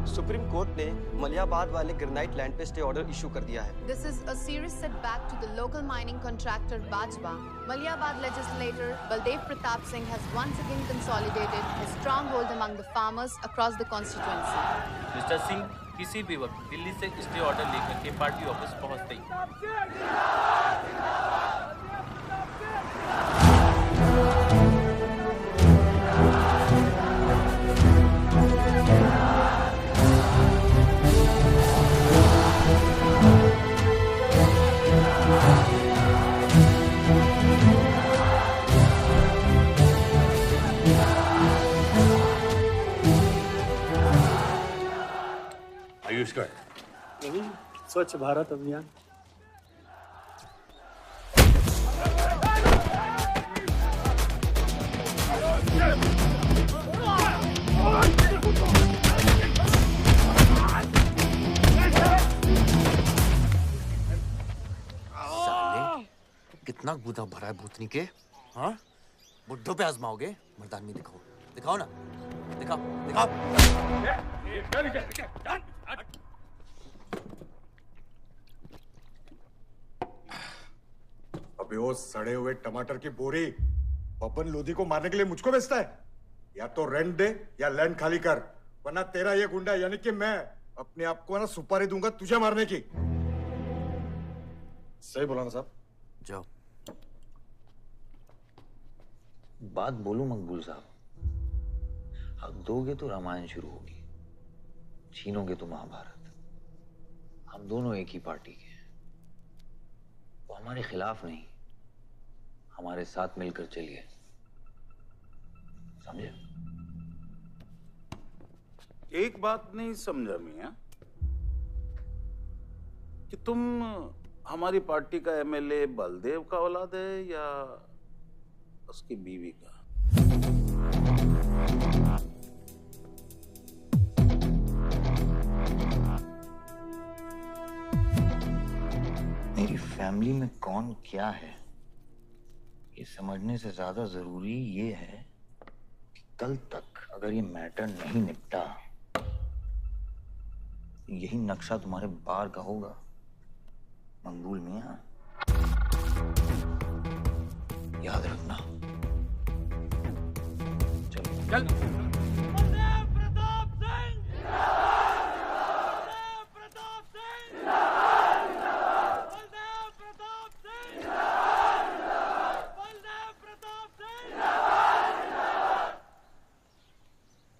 Supreme court ने मलियाबाद वाले granite land पे स्टे ऑर्डर इशू कर दिया है। This is a serious setback to the local mining contractor Bajwa. Maliabad legislator Baldev Pratap Singh has once again consolidated his stronghold among the farmers across the constituency. Mister Singh किसी भी वक्त दिल्ली से stay order लेकर के party office पहुंचते ही आयुष का नहीं, स्वच्छ भारत अभियान। साले कितना गुदा भरा है भूतनी के। हाँ बुड्ढों पे आजमाओगे? मर्दानगी दिखाओ, दिखाओ ना, दिखाओ दिखाओ। अबे वो सड़े हुए टमाटर की बोरी बब्बन लोधी को मारने के लिए मुझको बेचता है। या तो रेंट दे या लैंड खाली कर, वरना तेरा ये गुंडा यानी कि मैं अपने आप को ना सुपारी दूंगा तुझे मारने की। सही बोला ना साहब? जाओ। बात बोलूं मकबूल साहब, हक दोगे तो रामायण शुरू होगी, छीनोगे तो महाभारत। हम दोनों एक ही पार्टी के हैं, वो हमारे खिलाफ नहीं, हमारे साथ मिलकर चलिए, समझे? एक बात नहीं समझा मियां कि तुम हमारी पार्टी का एमएलए बलदेव का औलाद है या उसकी बीवी का? मेरी फैमिली में कौन क्या है ये समझने से ज्यादा जरूरी ये है कि कल तक अगर ये मैटर नहीं निपटा, यही नक्शा तुम्हारे बार का होगा मंगूल मियां, याद रखना। चलो चल। बलदेव प्रताप सिंह, बलदेव प्रताप सिंह, बलदेव प्रताप सिंह, बलदेव प्रताप सिंह।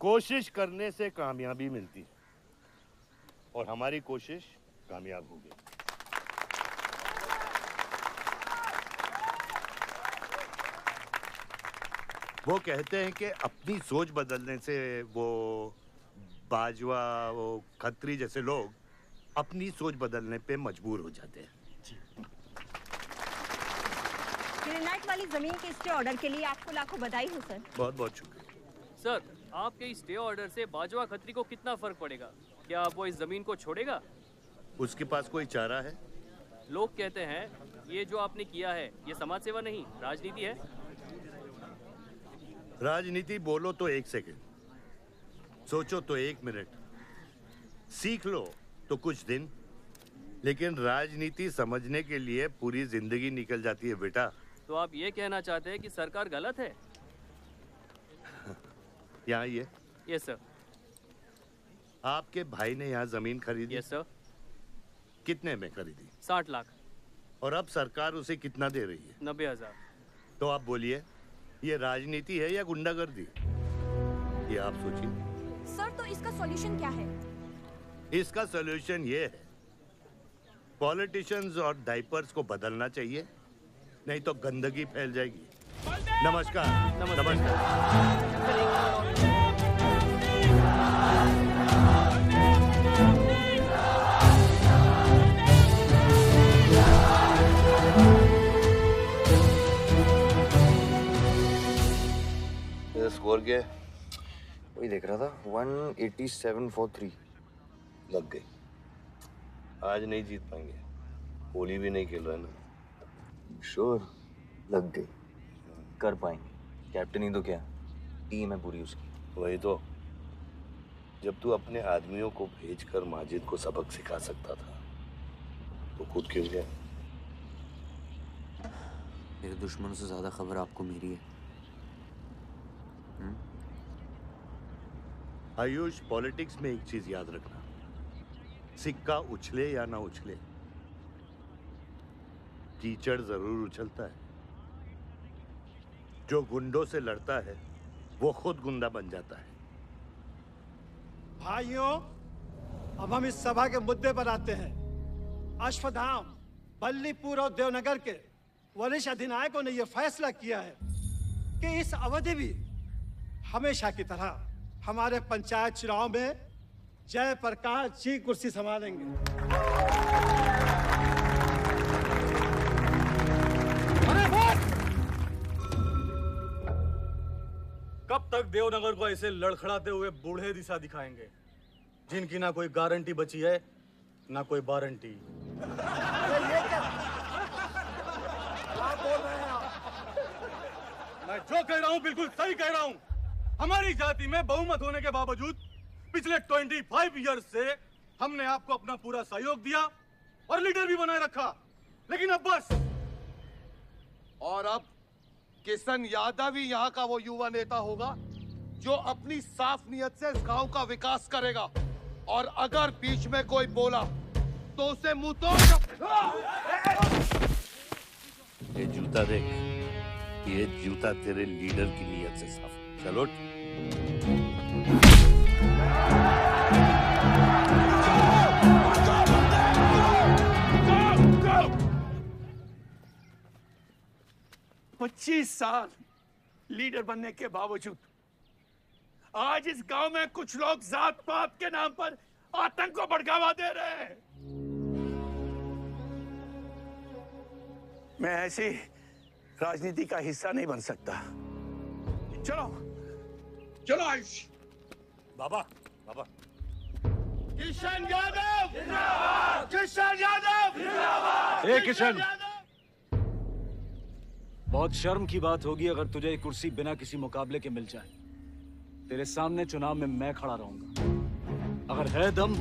कोशिश करने से कामयाबी मिलती है और हमारी कोशिश कामयाब होगी। वो कहते हैं कि अपनी सोच बदलने से वो बाजवा, वो खत्री जैसे लोग अपनी सोच बदलने पे मजबूर हो जाते हैं। ग्रेनाइट वाली जमीन के स्टे ऑर्डर के लिए आपको लाखों बधाई हो सर। बहुत बहुत शुक्रिया सर। आपके स्टे ऑर्डर से बाजवा खत्री को कितना फर्क पड़ेगा? क्या वो इस जमीन को छोड़ेगा? उसके पास कोई चारा है? लोग कहते हैं ये जो आपने किया है ये समाज सेवा नहीं राजनीति है। राजनीति बोलो तो 1 सेकंड, सोचो तो 1 मिनट, सीख लो तो कुछ दिन, लेकिन राजनीति समझने के लिए पूरी जिंदगी निकल जाती है बेटा। तो आप ये कहना चाहते हैं कि सरकार गलत है? यहाँ ये? Yes sir. आपके भाई ने यहाँ जमीन खरीदी? Yes sir. कितने में खरीदी? 60 लाख। और अब सरकार उसे कितना दे रही है? 90,000। तो आप बोलिए ये राजनीति है या गुंडागर्दी? ये आप सोचिए। सर तो इसका सॉल्यूशन क्या है? इसका सॉल्यूशन ये है, पॉलिटिशियंस और डायपर्स को बदलना चाहिए, नहीं तो गंदगी फैल जाएगी। नमस्कार। नमस्कार। स्कोर क्या है? वही देख रहा था, 187 for 3। लग गई। आज नहीं जीत पाएंगे, होली भी नहीं खेल रहा है ना। श्योर लग गई, कर पाएंगे। कैप्टन ही तो क्या, टीम है पूरी उसकी। वही तो, जब तू अपने आदमियों को भेजकर माजिद को सबक सिखा सकता था तो खुद क्यों गया? मेरे दुश्मनों से ज्यादा खबर आपको मेरी है। आयुष, पॉलिटिक्स में एक चीज याद रखना, सिक्का उछले या ना उछले, कीचड़ जरूर उछलता है। जो गुंडों से लड़ता है वो खुद गुंडा बन जाता है। भाइयों, अब हम इस सभा के मुद्दे पर आते हैं। अश्वत्थाम, बल्लीपुर और देवनगर के वरिष्ठ अधिनायकों ने यह फैसला किया है कि इस अवधि भी हमेशा की तरह हमारे पंचायत चुनाव में जयप्रकाश जी कुर्सी संभालेंगे। कब तक देवनगर को ऐसे लड़खड़ाते हुए बूढ़े दिशा दिखाएंगे, जिनकी ना कोई गारंटी बची है ना कोई वारंटी? मैं जो कह रहा हूँ बिल्कुल सही कह रहा हूँ। हमारी जाति में बहुमत होने के बावजूद पिछले 25 ईयर्स से हमने आपको अपना पूरा सहयोग दिया और लीडर भी बनाए रखा, लेकिन अब बस। और अब किशन यादव ही यहाँ का वो युवा नेता होगा जो अपनी साफ नियत से इस गांव का विकास करेगा, और अगर बीच में कोई बोला तो उसे मुंह तोड़। ये जूता देख, ये जूता तेरे लीडर की नियत से साफ। चलो साल लीडर बनने के बावजूद आज इस गांव में कुछ लोग जात पात के नाम पर आतंक को बढ़ावा दे रहे हैं। मैं ऐसी राजनीति का हिस्सा नहीं बन सकता। चलो चलो आयुष। बाबा, बाबा। किशन यादव जिंदाबाद, किशन यादव जिंदाबाद। ए किशन, बहुत शर्म की बात होगी अगर तुझे ये कुर्सी बिना किसी मुकाबले के मिल जाए। तेरे सामने चुनाव में मैं खड़ा रहूंगा। अगर है दम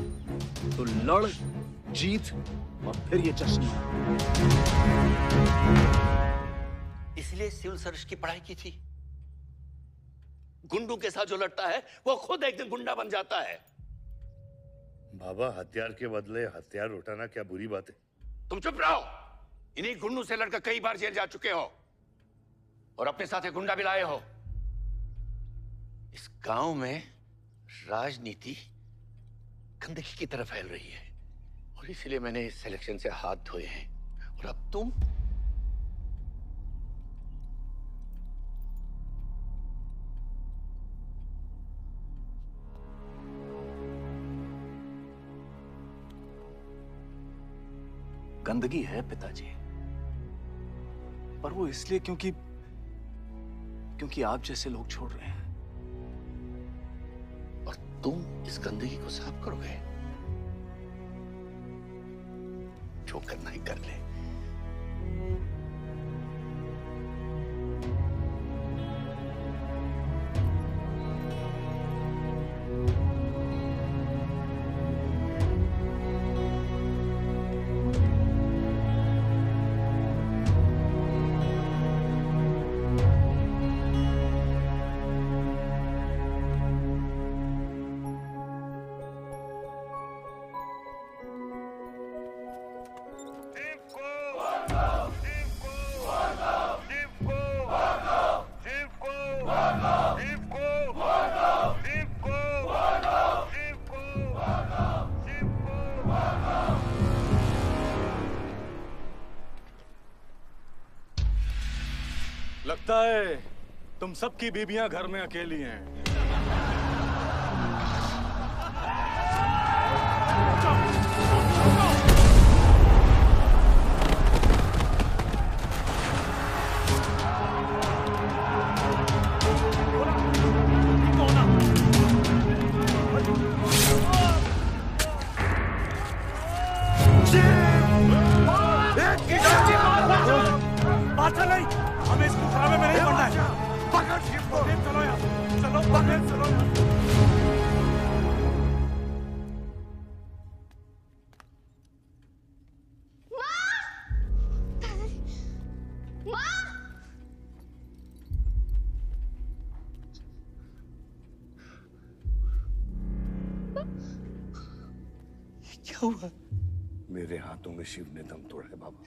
तो लड़, जीत और फिर ये जश्न। इसलिए सिविल सर्विस की पढ़ाई की थी। गुंडों के साथ जो लड़ता है वो खुद एक दिन गुंडा बन जाता है। बाबा, हथियार के बदले हथियार उठाना क्या बुरी बात है? तुम चुप रहो। इन्हीं गुंडों से लड़कर कई बार जेल जा चुके हो और अपने साथ एक गुंडा भी लाए हो। इस गांव में राजनीति गंदगी की तरफ फैल रही है और इसलिए मैंने इस सिलेक्शन से हाथ धोए हैं। और अब तुम गंदगी है पिताजी, पर वो इसलिए क्योंकि आप जैसे लोग छोड़ रहे हैं। और तुम इस गंदगी को साफ करोगे। जो करना ही कर ले। लगता है तुम सबकी बीबियां घर में अकेली हैं। क्या हुआ? मेरे हाथों में शिव ने दम तोड़ा है बाबा।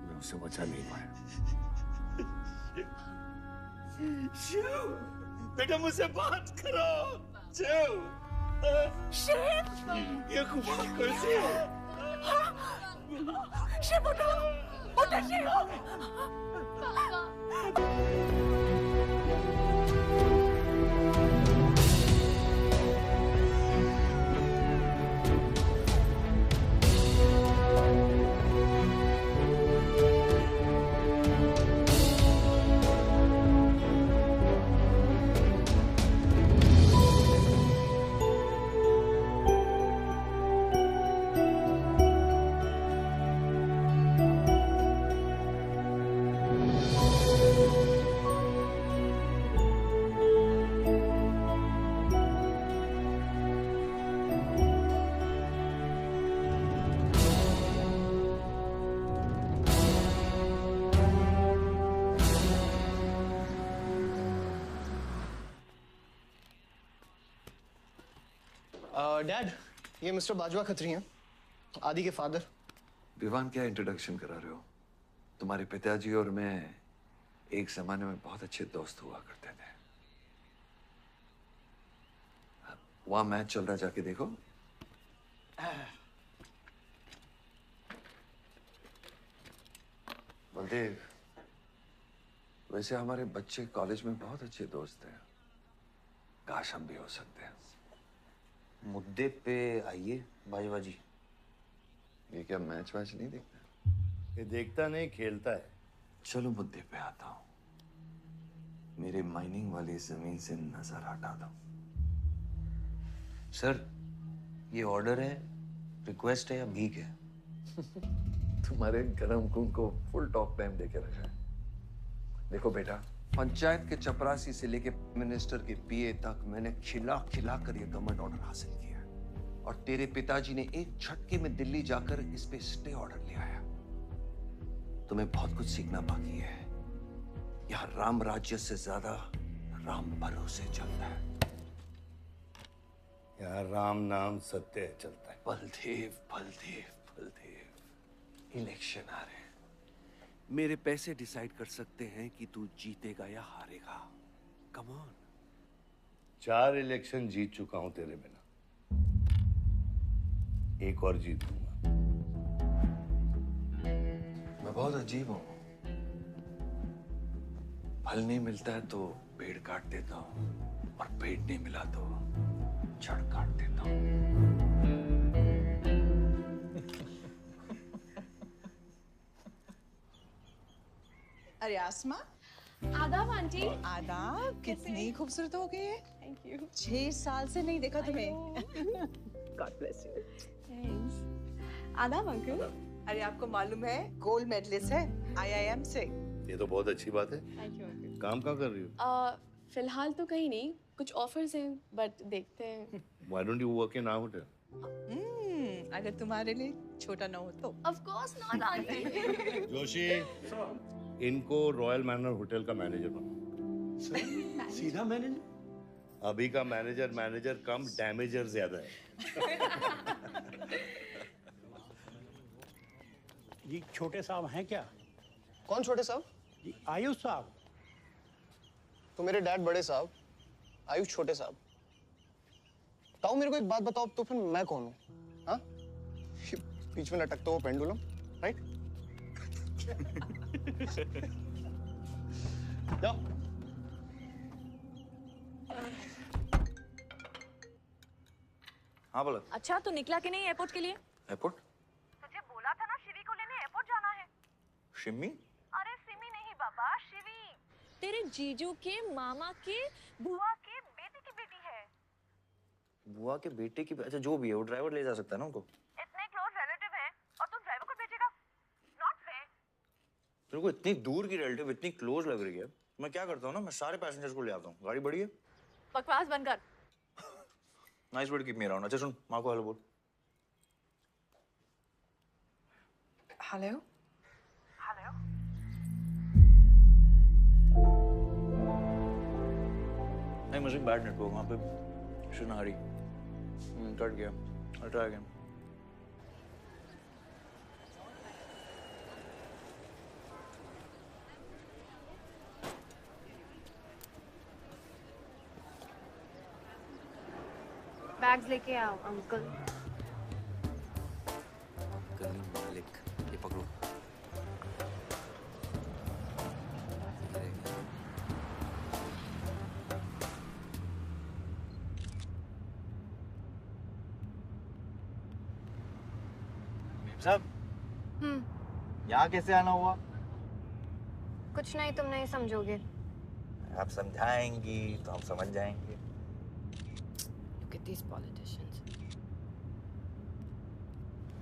मैं उसे बचा नहीं पाया। शिव, बेटा मुझसे बात करो। शिव, ये खुदा कैसे है? शिव उठो, उठो शिव। डैड, ये मिस्टर बाजवा खत्री हैं, आदि के फादर। विवान, क्या इंट्रोडक्शन करा रहे हो? तुम्हारे पिताजी और मैं एक जमाने में बहुत अच्छे दोस्त हुआ करते थे। वहां मैच चल रहा, जाके देखो। बलदेव, वैसे हमारे बच्चे कॉलेज में बहुत अच्छे दोस्त हैं। काश हम भी हो सकते हैं। मुद्दे पे आइए बाजवा जी। ये क्या मैच वैच नहीं देखता? ये देखता नहीं, खेलता है। चलो मुद्दे पे आता हूँ। मेरे माइनिंग वाली जमीन से नजर हटा दो। सर, ये ऑर्डर है, रिक्वेस्ट है या भीख है? तुम्हारे गरम खून को फुल टॉक टाइम देके रखा है। देखो बेटा, पंचायत के चपरासी से लेके मिनिस्टर के पीए तक मैंने खिला खिला कर ये गवर्नमेंट ऑर्डर हासिल किया है। और तेरे पिताजी ने एक झटके में दिल्ली जाकर इस पे स्टे ऑर्डर ले आया। तुम्हें बहुत कुछ सीखना बाकी है। यहाँ राम राज्य से ज्यादा राम भरोसे चलता है। यहाँ राम नाम सत्य चलता है। बलदेव, बलदेव, बलदेव, इलेक्शन आ रहे हैं। मेरे पैसे डिसाइड कर सकते हैं कि तू जीतेगा या हारेगा। Come on. 4 इलेक्शन जीत चुका हूं तेरे बिना, एक और जीतूंगा। मैं बहुत अजीब हूं। फल नहीं मिलता है तो पेड़ काट देता हूं, और पेड़ नहीं मिला तो जड़ काट देता हूं। अरे आसमा, आदाब आंटी। आदाब, कितनी खूबसूरत हो गई है। Thank you. 6 साल से नहीं देखा तुम्हें। God bless you. थैंक्स। आदाब अंकल। अरे आपको मालूम है गोल्ड मेडलिस्ट है IIM से। ये तो बहुत अच्छी बात है। Thank you uncle. काम कहाँ कर रही हो? फिलहाल तो कहीं नहीं, कुछ ऑफर्स हैं, बट देखते हैं। Why don't you work in our hotel? अगर तुम्हारे लिए छोटा ना हो तो। Of course not aunty. Joshi, इनको रॉयल मैनर होटल का मैनेजर बनो। सीधा मैनेजर? अभी का मैनेजर कम, डैमेजर ज्यादा है। जी छोटे साहब हैं क्या? कौन छोटे साहब? जी आयुष साहब। तो मेरे डैड बड़े साहब, आयुष छोटे साहब। ताऊ मेरे को एक बात बताओ, तो फिर मैं कौन हूँ? हाँ? बीच में लटकता हुआ पेंडुलम, राइट? जाओ। हाँ बोला। अच्छा, तो निकला कि नहीं एयरपोर्ट के लिए? एयरपोर्ट? तुझे बोला था ना शिवी को लेने एयरपोर्ट जाना है। शिमी? अरे सिमी नहीं बाबा, शिवी। तेरे जीजू के मामा के बुआ के बेटे की बेटी है। बुआ के बेटे की? अच्छा जो भी है, वो ड्राइवर ले जा सकता है ना उनको? इतने क्लोज रिलेटिव हैं और तुम ड्राइवर को भेजेगा? Not fair. तेरे को इतनी दूर की रिलेटिव इतनी क्लोज लग रही है। मैं क्या करता हूँ ना, मैं सारे पैसेंजर्स को ले आता हूँ। गाड़ी बड़ी है। बकवास बंद कर। Nice word, keep me around. अच्छा सुन, माँ को हेलो बोल। हेलो। हेलो। नहीं, मुझे बैड नेटवर्क वहाँ पे। सुन हरी, कट गया। I'll try again. बैग्स लेके आओ अंकल। गली मालिक, ये पकड़ो। साहब, यहाँ कैसे आना हुआ? कुछ नहीं, तुम नहीं समझोगे। आप समझाएंगी तो हम समझ जाएंगे। Look at these politicians.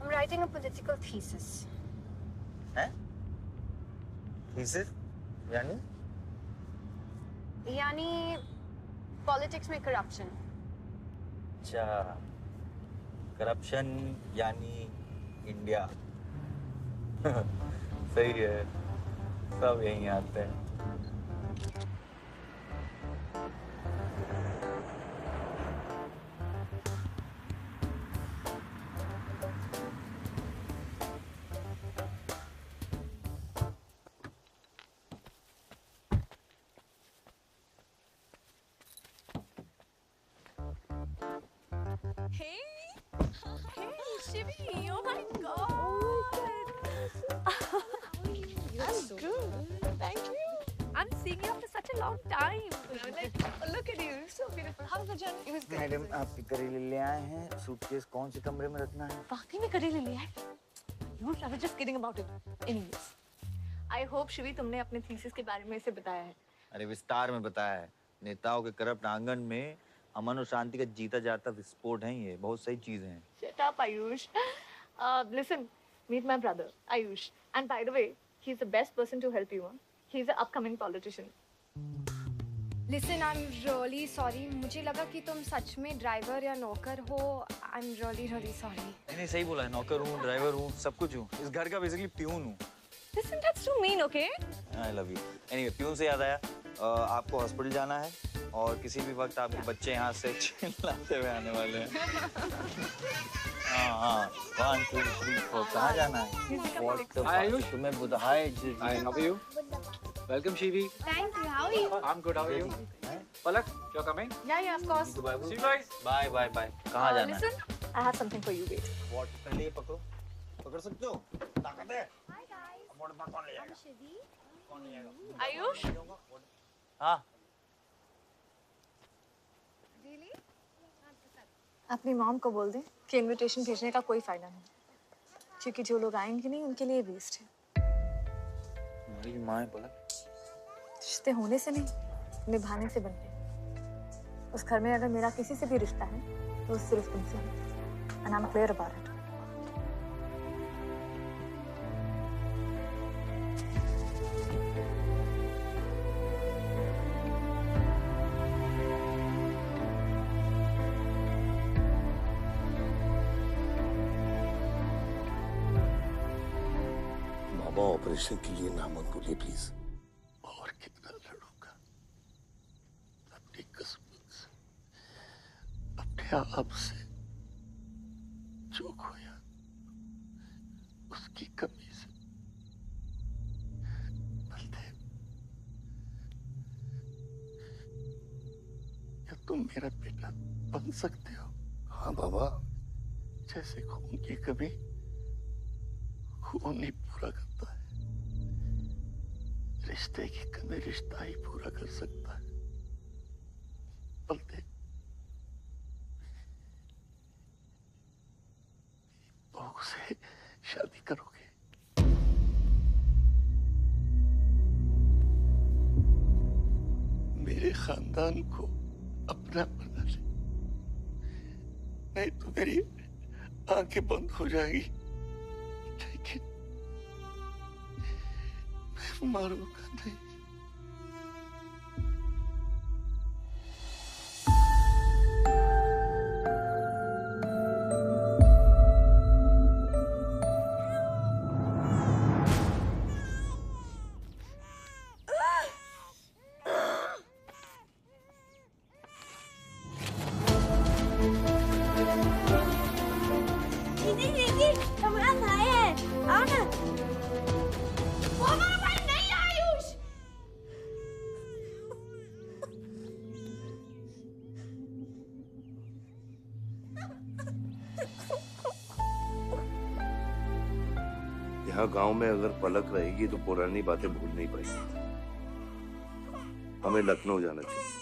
I'm writing a political thesis. हैं? Thesis? यानी? यानी पॉलिटिक्स में करप्शन। अच्छा, करप्शन यानी इंडिया। सही है, सब यहीं आते हैं। Shivi, oh my God! I'm good. Thank you. I'm seeing you after such a long time. Like, look at you, so beautiful. How was the journey? It was good. Madam, आप करेले ले आए हैं। सूटकेस कौन से कमरे में रखना है? वाकई में करेले ले आए? I was just kidding about it. Anyways, I hope Shivi तुमने अपने थीसिस के बारे में इसे बताया है। अरे विस्तार में बताया है। नेताओं के करप्ट आंगन में अमन और शांति का जीता जाता विस्फोट है ये। बहुत सही चीजें हैं। Shut up, Ayush. Listen, meet my brother, Ayush. And by the way, he's the best person to help you. He's an upcoming politician. Listen, I'm really sorry. मुझे लगा कि तुम सच में ड्राइवर या नौकर हो। I'm really sorry. नहीं, सही बोला है। नौकर हूँ, ड्राइवर हूँ, सब कुछ हूँ। इस घर का बेसिकली प्यून हूँ। Listen, that's too mean, okay? I love you. Anyway, peon से याद आया, आपको हॉस्पिटल जाना है और किसी भी वक्त आपके बच्चे यहाँ से चिल्लाते हुए आने वाले हैं। हाँ, 1, 2, 3, 4, कहाँ जाना है? Hi, Ayush. तुम्हें बुधा। Hi, Hi, how are you? Welcome, Shivi. Thank you. How are you? I'm good. How are you? Palak, you're coming? Yeah, of course. See you guys. Bye. कहाँ जाना है? Listen, I have something for you. Wait. What? पहले ये पकड़ो। पकड़ सकते हो? ताकत है? Hi guys. कौन ले जाएगा? कौन ले जाएगा? Ayush. हाँ। अपनी मॉम को बोल दे कि इनविटेशन भेजने का कोई फायदा नहीं, क्योंकि जो लोग आएंगे नहीं उनके लिए वेस्ट है। हमारी माँ है पलक। रिश्ते होने से नहीं, निभाने से बनते हैं। उस घर में अगर मेरा किसी से भी रिश्ता है तो सिर्फ तुमसे है। And I'm clear about it. Operation के लिए ना मत बोलिए प्लीज। और कितना लड़ूंगा अपनी किस्मत से, अपने आप से। जो खोया उसकी कमी से। बलदेव, क्या तुम मेरा बेटा बन सकते हो? हाँ बाबा, जैसे खून की कमी खून ही पूरा करता है, रिश्ते की कमी रिश्ता ही पूरा कर सकता है। बलदेव, बहू से शादी करोगे? मेरे खानदान को अपना बना ले, नहीं तो मेरी आंखें बंद हो जाएगी। लेकिन मैं मारूंगा नहीं। यहाँ गांव में अगर पलक रहेगी तो पुरानी बातें भूल नहीं पाएगी। हमें लखनऊ जाना चाहिए।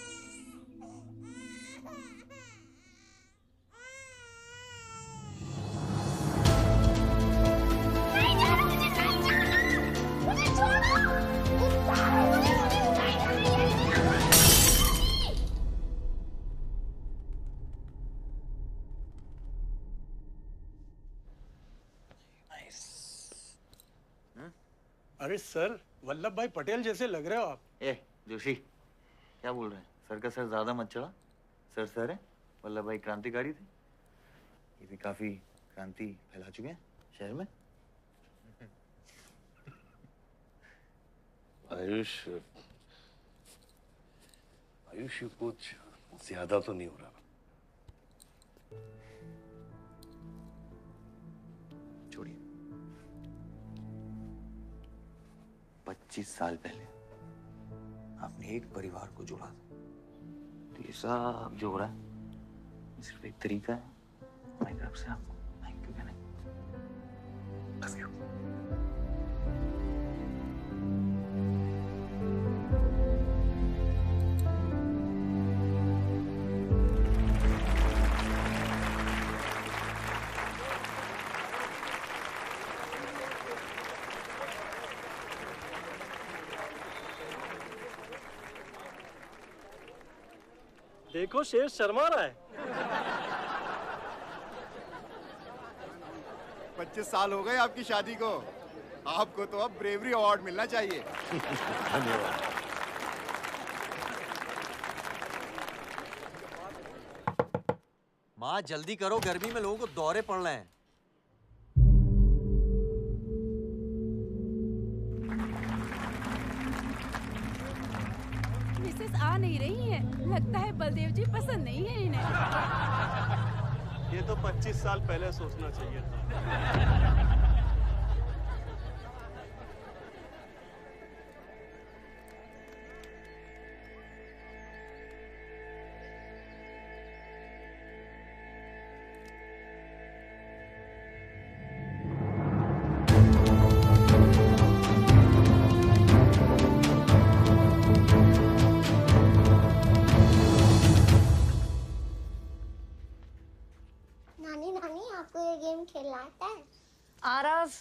अरे सर, वल्लभ भाई पटेल जैसे लग रहे हो आप। ए जोशी, क्या बोल रहे हैं? सर का सर ज्यादा मत चढ़ा। सर सर है, वल्लभ भाई क्रांतिकारी थे। ये भी काफी क्रांति फैला चुके हैं शहर में। आयुष कुछ ज्यादा तो नहीं हो रहा? छोड़िए। 25 साल पहले आपने एक परिवार को जोड़ा था, तो ये सब जो हो रहा है सिर्फ एक तरीका है हमारी तरफ से आपको थैंक यू कहने। Love you. देखो शेर शर्मा रहा है। 25 साल हो गए आपकी शादी को। आपको तो अब ब्रेवरी अवार्ड मिलना चाहिए। धन्यवाद। माँ जल्दी करो, गर्मी में लोगों को दौरे पड़ रहे हैं। मिसेस आ नहीं रही है, लगता है बलदेव जी पसंद नहीं है इन्हें। ये तो 25 साल पहले सोचना चाहिए था। खेलना आता है? Aarav,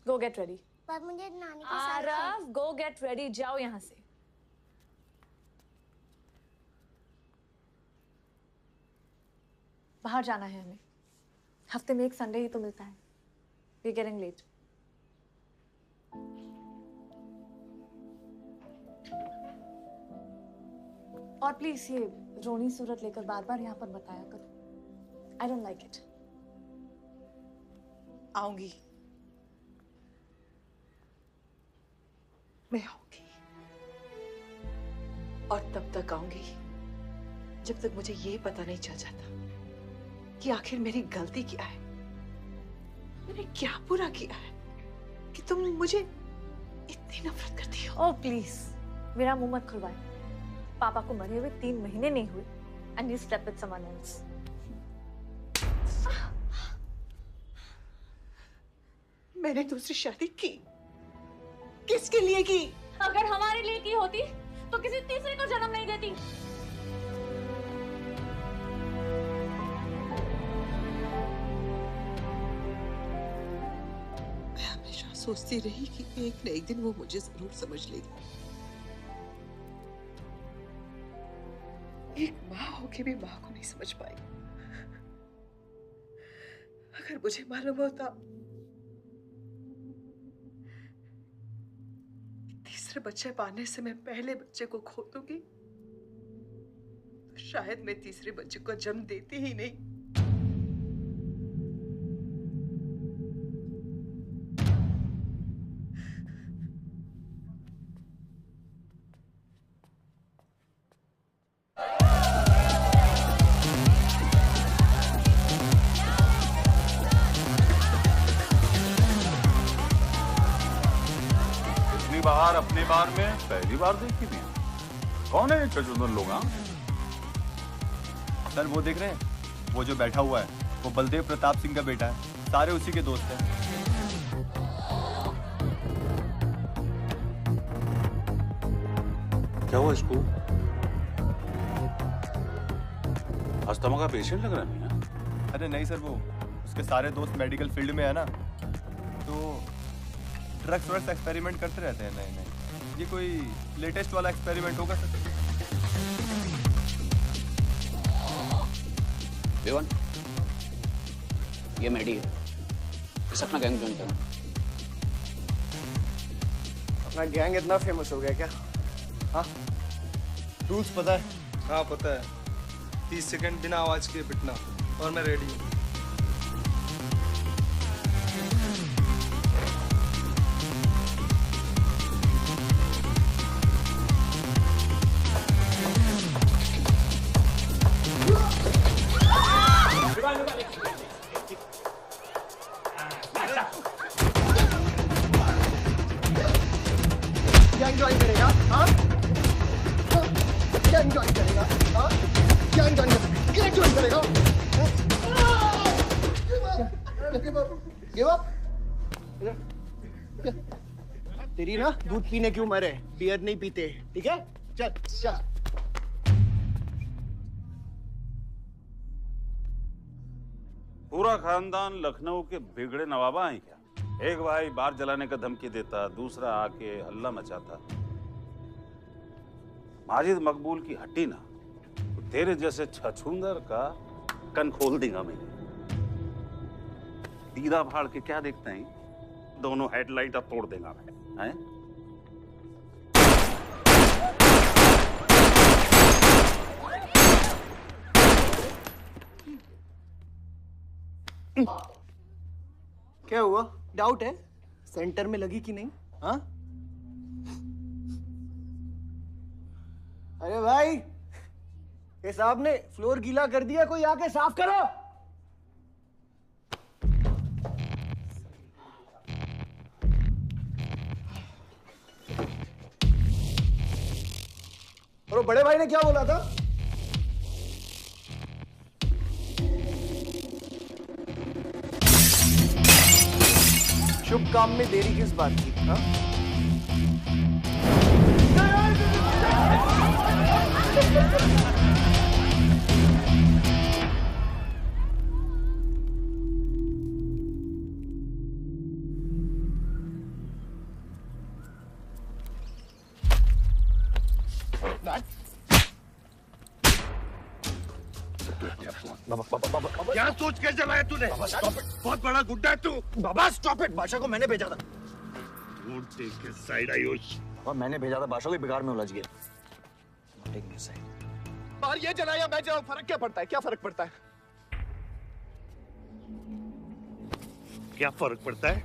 go get ready. पर मुझे नानी के साथ आरव, go get ready. जाओ यहाँ से। बाहर जाना है हमें। हफ्ते में एक संडे ही तो मिलता है। We're getting late. और प्लीज ये रोनी सूरत लेकर बार-बार यहाँ पर बताया करो। I don't like it. आऊंगी, मैं आऊंगी, और तब तक आऊंगी जब तक मुझे ये पता नहीं चल जाता कि आखिर मेरी गलती क्या है। मैंने क्या बुरा किया है कि तुम मुझे इतनी नफरत करती हो? ओह प्लीज, मेरा मुंह मत खुलवाए। पापा को मरे हुए 3 महीने नहीं हुए and you slept with someone else. मैंने दूसरी शादी की, किसके लिए की? अगर हमारे लिए की होती तो किसी तीसरे को जन्म नहीं देती। मैं हमेशा सोचती रही कि एक न एक दिन वो मुझे जरूर समझ लेगी। एक माँ होके भी माँ को नहीं समझ पाई। अगर मुझे मालूम होता तीसरे बच्चे पाने से मैं पहले बच्चे को खो दूंगी तो शायद मैं तीसरे बच्चे को जन्म देती ही नहीं। बाहर अपने बार में पहली बार देखी थी। कौन है ये छछूंदर लोग? सर वो देख रहे हैं, वो जो बैठा हुआ है वो बलदेव प्रताप सिंह का बेटा है। सारे उसी के दोस्त हैं। क्या हुआ इसको? अस्थमा का पेशेंट लग रहा है मियां। अरे नहीं सर, वो उसके सारे दोस्त मेडिकल फील्ड में है ना, तो ड्रग्स वर्स एक्सपेरिमेंट करते रहते हैं। नहीं नहीं, ये कोई लेटेस्ट वाला एक्सपेरिमेंट होगा सर। विवान, ये मेडी है, इस अपना गैंग ज्वाइन करना। अपना गैंग इतना फेमस हो गया क्या? हाँ, रूल्स पता है? हाँ पता है। 30 सेकंड बिना आवाज के पिटना, और मैं रेडी हूँ। गैंग ज्वाइन करेगा? हाँ? गैंग ज्वाइन करेगा? हाँ? गैंग ज्वाइन करेगा? गैंग ज्वाइन करेगा? Give up? तेरी ना दूध पीने की उम्र है, बियर नहीं पीते, ठीक है? चल चल। पूरा खानदान लखनऊ के बिगड़े नवाबा हैं क्या? एक भाई बार जलाने का धमकी देता, दूसरा आके हल्ला मचाता। माजिद मकबूल की हट्टी ना, तो तेरे जैसे छछूंदर का कन खोल देगा मैं। दीदा फाड़ के क्या देखते हैं? दोनों हेडलाइट अब तोड़ देगा मैं, हैं? क्या हुआ? डाउट है सेंटर में लगी कि नहीं? हाँ? अरे भाई, ये साहब ने फ्लोर गीला कर दिया, कोई आके साफ करो। और बड़े भाई ने क्या बोला था? शुभ काम में देरी किस बात की? हाँ? क्या सोच के जलाया तूने? बहुत बड़ा गुड्डा है तू। बाबा स्टॉप इट, बादशाह को मैंने भेजा था। Take his side Ayush. बाबा मैंने भेजा था, बादशाह को बिगाड़ में उलझ गया। Take his side. बाहर ये जलाया मैं जलाऊं, फर्क क्या पड़ता है? क्या फर्क पड़ता है? क्या फर्क पड़ता है?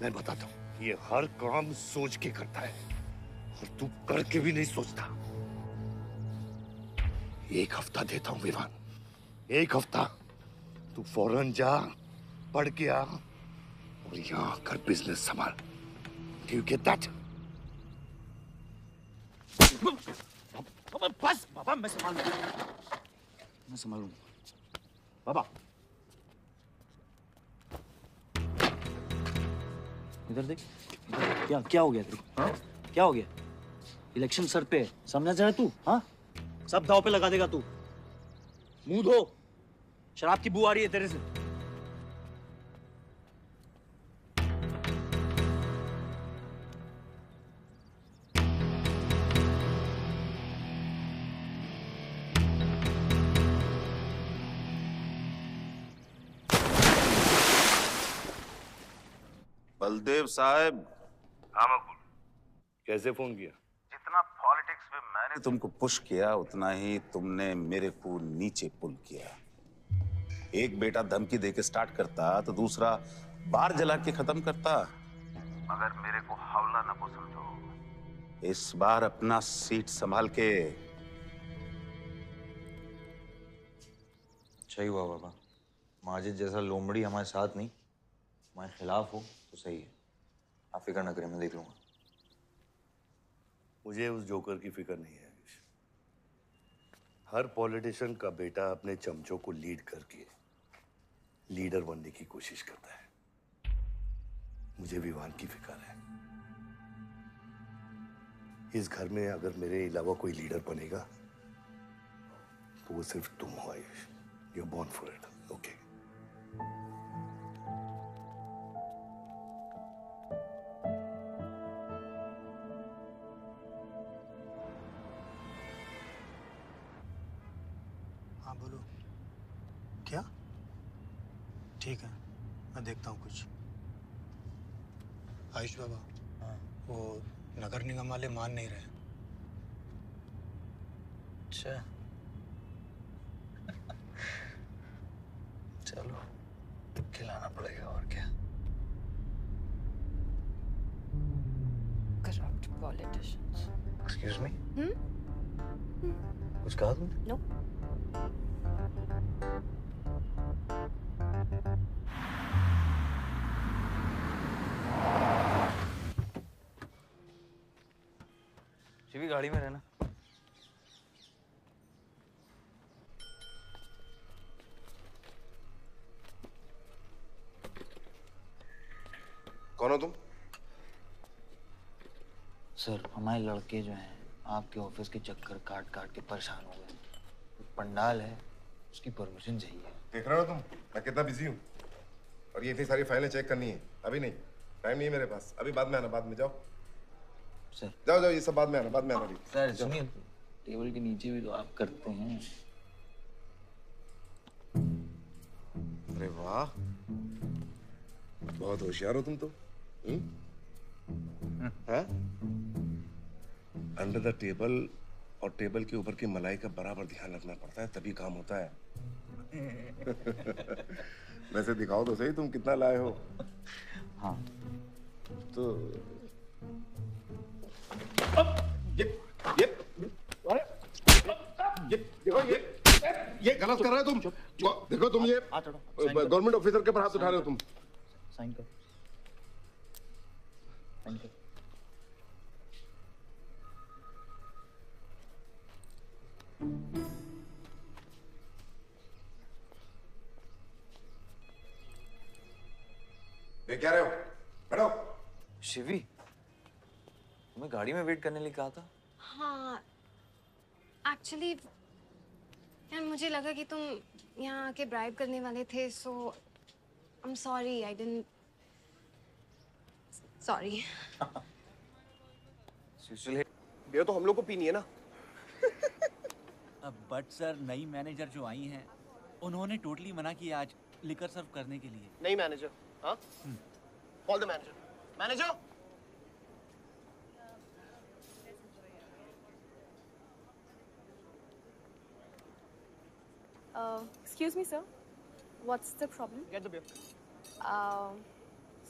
मैं बताता हूँ। ये हर काम सोच के करता है, और तू करके भी नहीं सोचता। एक हफ्ता देता हूँ विवान, एक हफ्ता। तू फौरन जा, पढ़ के आ, और यहाँ आकर बिजनेस संभाल। Do you get that? बस बाबा, मैं संभालूंगा। मैं संभालूंगा बाबा। इधर देख, क्या क्या हो गया तेरे को? हाँ? क्या हो गया? इलेक्शन सर पे, समझा जाए तू? हाँ? सब दाव पे लगा देगा तू। मुंह धो, शराब की बू आ रही है तेरे से। बलदेव साहब। हाँ मकबूल, कैसे फोन किया? जितना पॉलिटिक्स में मैंने तुमको पुश किया, उतना ही तुमने मेरे को नीचे पुल किया। एक बेटा धमकी देके स्टार्ट करता तो दूसरा बार जला के खत्म करता। मगर मेरे को हौला ना को समझो। इस बार अपना सीट संभाल के। सही हुआ बाबा, माजिद जैसा लोमड़ी हमारे साथ नहीं, हमारे खिलाफ हो तो सही है। आप फिक्र न करें, मैं देख लूंगा। मुझे उस जोकर की फिक्र नहीं है। हर पॉलिटिशियन का बेटा अपने चमचों को लीड करके लीडर बनने की कोशिश करता है। मुझे विवान की फिक्र है। इस घर में अगर मेरे अलावा कोई लीडर बनेगा तो वो सिर्फ तुम हो Ayush. You are born for it, okay? हाँ बोलो। क्या? ठीक है, मैं देखता हूँ कुछ। आयुष बाबा, वो नगर निगम वाले मान नहीं रहे। अच्छा, चलो खिलाना पड़ेगा और क्या। Corrupt politicians. एक्सक्यूज मी, कुछ कहा तुमने? No. शिवी गाड़ी में रहना। कौन हो तुम? सर, हमारे लड़के जो हैं आपके ऑफिस के चक्कर काट काट के परेशान हो गए। एक पंडाल है, उसकी परमिशन चाहिए। देख रहे हो तुम मैं कितना बिजी हूँ, और ये इतनी सारी फाइलें चेक करनी है। अभी नहीं, टाइम नहीं है मेरे पास। अभी बाद में आना, बाद में। जाओ सर। जाओ जाओ, ये सब बाद में आना, बाद में आना। अभी सर सुनिए, टेबल के नीचे भी तो आप करते हैं। अरे वाह, बहुत होशियार हो तुम तो। अंडर द टेबल और टेबल के ऊपर की मलाई का बराबर ध्यान रखना पड़ता है, तभी काम होता है। वैसे दिखाओ तो सही तुम कितना लाए हो। हाँ तो ये गलत कर रहे हो तुम। देखो तुम ये गवर्नमेंट ऑफिसर के ऊपर हाथ उठा रहे हो तुम। साइन कर, साइन कर। ये क्या रहे हो? बैठो। शिवी, तुम्हें गाड़ी में वेट करने लिए कहा था। हाँ, एक्चुअली यार मुझे लगा कि तुम यहाँ आके ब्राइब करने वाले थे, सो I am sorry, I didn't, sorry. Beer तो हम लोग को पीनी है ना। बट सर, नई मैनेजर जो आई हैं उन्होंने टोटली मना किया आज लिकर सर्व करने के लिए। नहीं मैनेजर, हाँ? Call the manager. Manager, Excuse me, sir. What's the problem? Get the beer.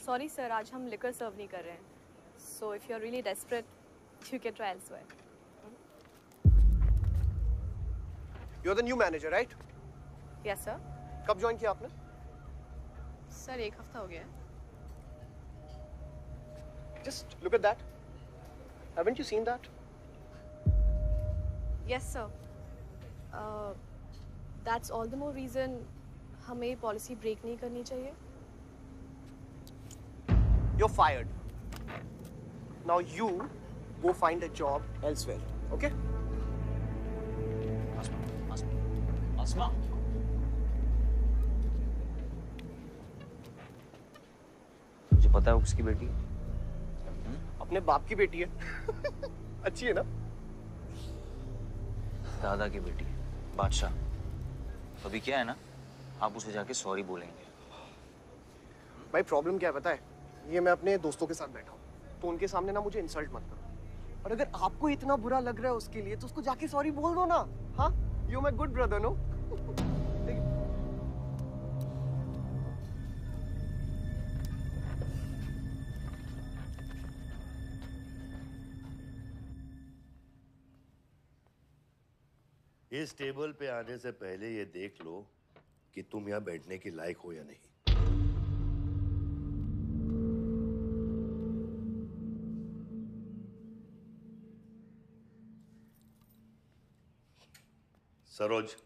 Sorry, sir. आज हम liquor serve नहीं कर रहे हैं. So if you're really desperate, you can try elsewhere. You're the new manager, right? Yes, sir. कब join किया आपने? Sir, 1 हफ्ता हो गया है. Just look at that. Haven't you seen that? Yes, sir. That's all the more reason हमें ये policy break नहीं करनी चाहिए. You're fired. Now you go find a job elsewhere, okay? आसमा, मुझे पता है वो किसकी बेटी है। अपने बाप की बेटी है। अच्छी है ना? दादा की बेटी है, बादशाह। तो अभी क्या है ना, आप उसे जाके सॉरी बोलेंगे। भाई प्रॉब्लम क्या है पता है? ये मैं अपने दोस्तों के साथ बैठा हूँ, तो उनके सामने ना मुझे इंसल्ट मत करो। और अगर आपको इतना बुरा लग रहा है उसके लिए, तो उसको जाके सॉरी बोल दो ना। हाँ? You my good brother, no? इस टेबल पे आने से पहले ये देख लो कि तुम यहाँ बैठने के लायक हो या नहीं। सरोज,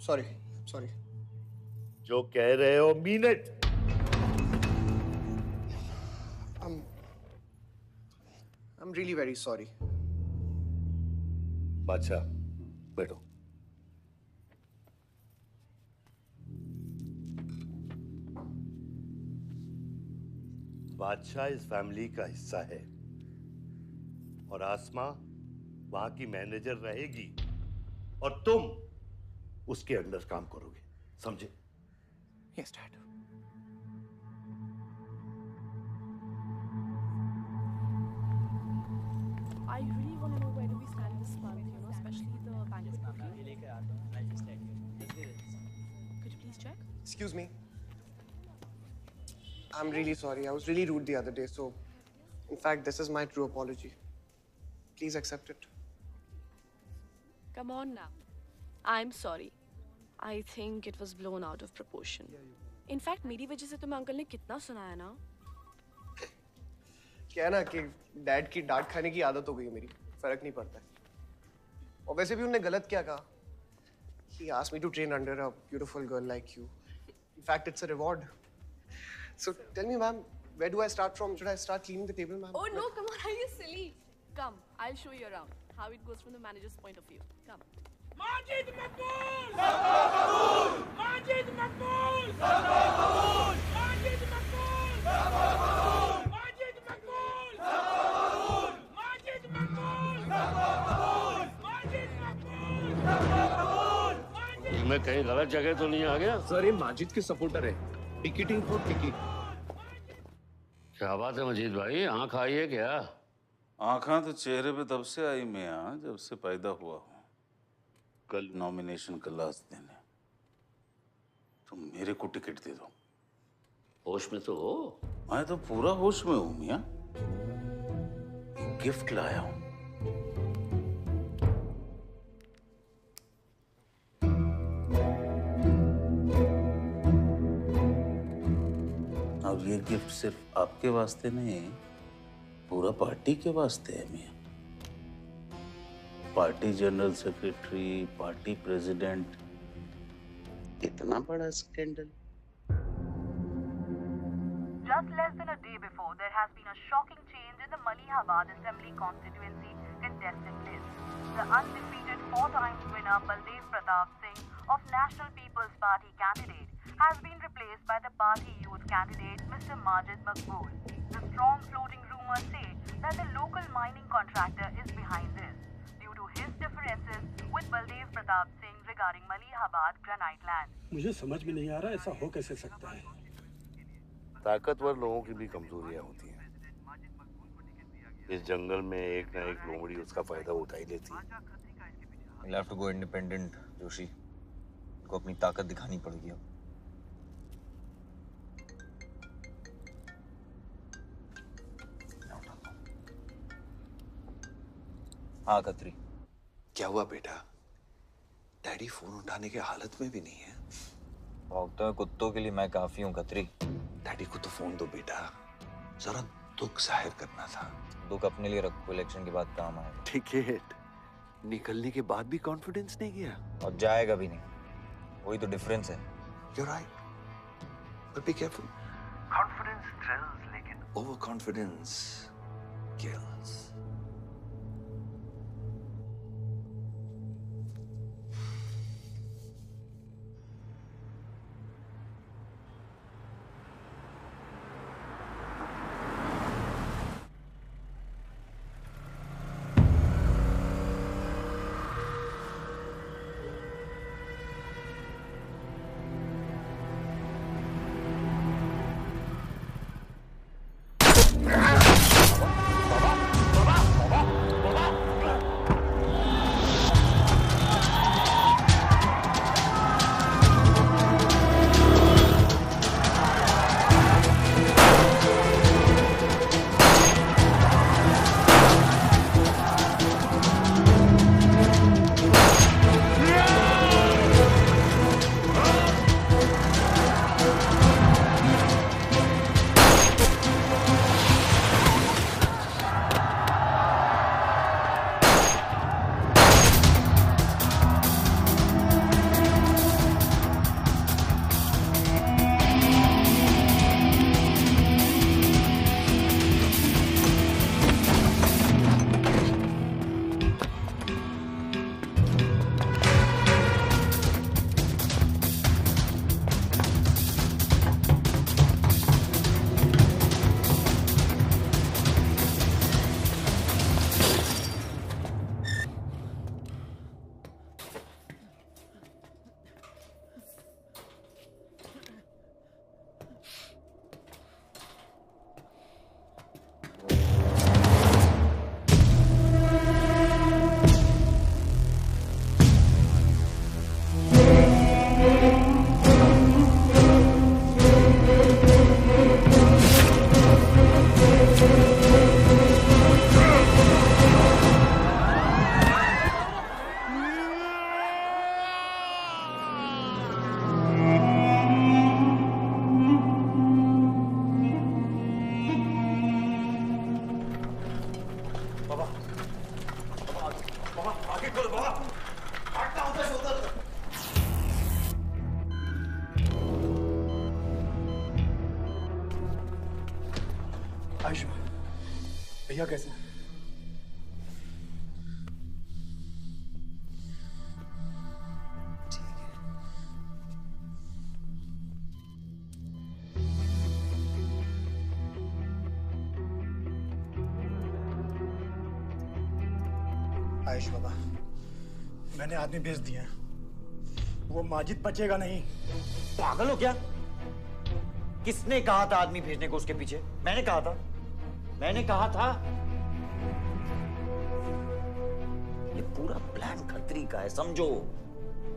सॉरी जो कह रहे हो mean it. I'm really very sorry. बादशाह बैठो। बादशाह इस फैमिली का हिस्सा है और आसमा वहां की मैनेजर रहेगी और तुम उसके अंडर काम करोगे, समझे? Yes, Dad. I really want to know where do we stand this month, you know, especially the bank booking. Could you please check? Excuse me. I'm really sorry. I was really rude the other day, so in fact, this is my true apology. Please accept it. Come on now. I'm sorry. I think it was blown out of proportion. In fact, मेरी वजह से तुम्हें uncle ने कितना सुनाया ना? क्या है ना कि डैड की डांट खाने की आदत हो गई है मेरी, फर्क नहीं पड़ता है। और वैसे भी उन्होंने गलत क्या कहा? He asked me to train under a beautiful girl like you. In fact, it's a reward. So tell me, ma'am, where do I start from? Should I start cleaning the table, ma'am? Oh no, come on, are you silly? Come, I'll show you around how it goes from the manager's point of view. Come. Majid Maqbool! Maqbool! Majid Maqbool! Maqbool! Majid Maqbool! Maqbool! Majid Maqbool! Maqbool! Majid Maqbool! Maqbool! Majid Maqbool! Maqbool! मैं कहीं गलत जगह तो नहीं आ गया? Sir ये माजिद के supporter है। Ticketing for ticket. क्या बात है मजीद भाई, आंख आई है क्या? आंखें तो चेहरे पे तब से आई मियां जब से पैदा हुआ हूँ। कल नॉमिनेशन का लास्ट दिन है, तो मेरे को टिकट दे दो। होश में तो हो? मैं तो पूरा होश में हूँ मियां। गिफ्ट लाया हूँ। अब ये गिफ्ट सिर्फ आपके वास्ते नहीं, पूरा पार्टी के वास्ते है मियां। Party general secretary, party president, इतना बड़ा scandal. Just less than a day before, there has been a shocking change in the Malihabad Assembly constituency contestant list. The undefeated four-time winner Baldev Pratap Singh of National People's Party candidate has been replaced by the party youth candidate Mr. Majid Maqbool. The strong floating rumors say that the local mining contractor is behind this due to his differences with Baldev Pratap Singh regarding Malihabad granite land. मुझे समझ में नहीं आ रहा ऐसा हो कैसे सकता है। ताकतवर लोगों की भी कमजोरियां होती हैं। इस जंगल में एक ना एक लोमड़ी उसका फायदा उठा ही लेती है। You'll have to go independent, Joshi. उनको अपनी ताकत दिखानी पड़ेगी अब। हाँ खत्री। क्या हुआ बेटा? डैडी फोन उठाने के हालत में भी नहीं है। भौंकते हुए कुत्तों के लिए मैं काफी हूँ खत्री। डैडी को तो फोन दो बेटा, जरा दुख जाहिर करना था। दुख अपने लिए रखो, इलेक्शन के बाद काम आएगा। टिकट निकलने के बाद भी कॉन्फिडेंस नहीं गया और जाएगा भी नहीं, वही तो डिफरेंस है। You're right, but be careful. Confidence thrills, लेकिन overconfidence kills. आयुष भैया कैसे? आयुष बाबा, मैंने आदमी भेज दिए हैं। वो माजिद बचेगा नहीं। पागल हो क्या? किसने कहा था आदमी भेजने को उसके पीछे? मैंने कहा था। ये पूरा प्लान खतरी का है, समझो।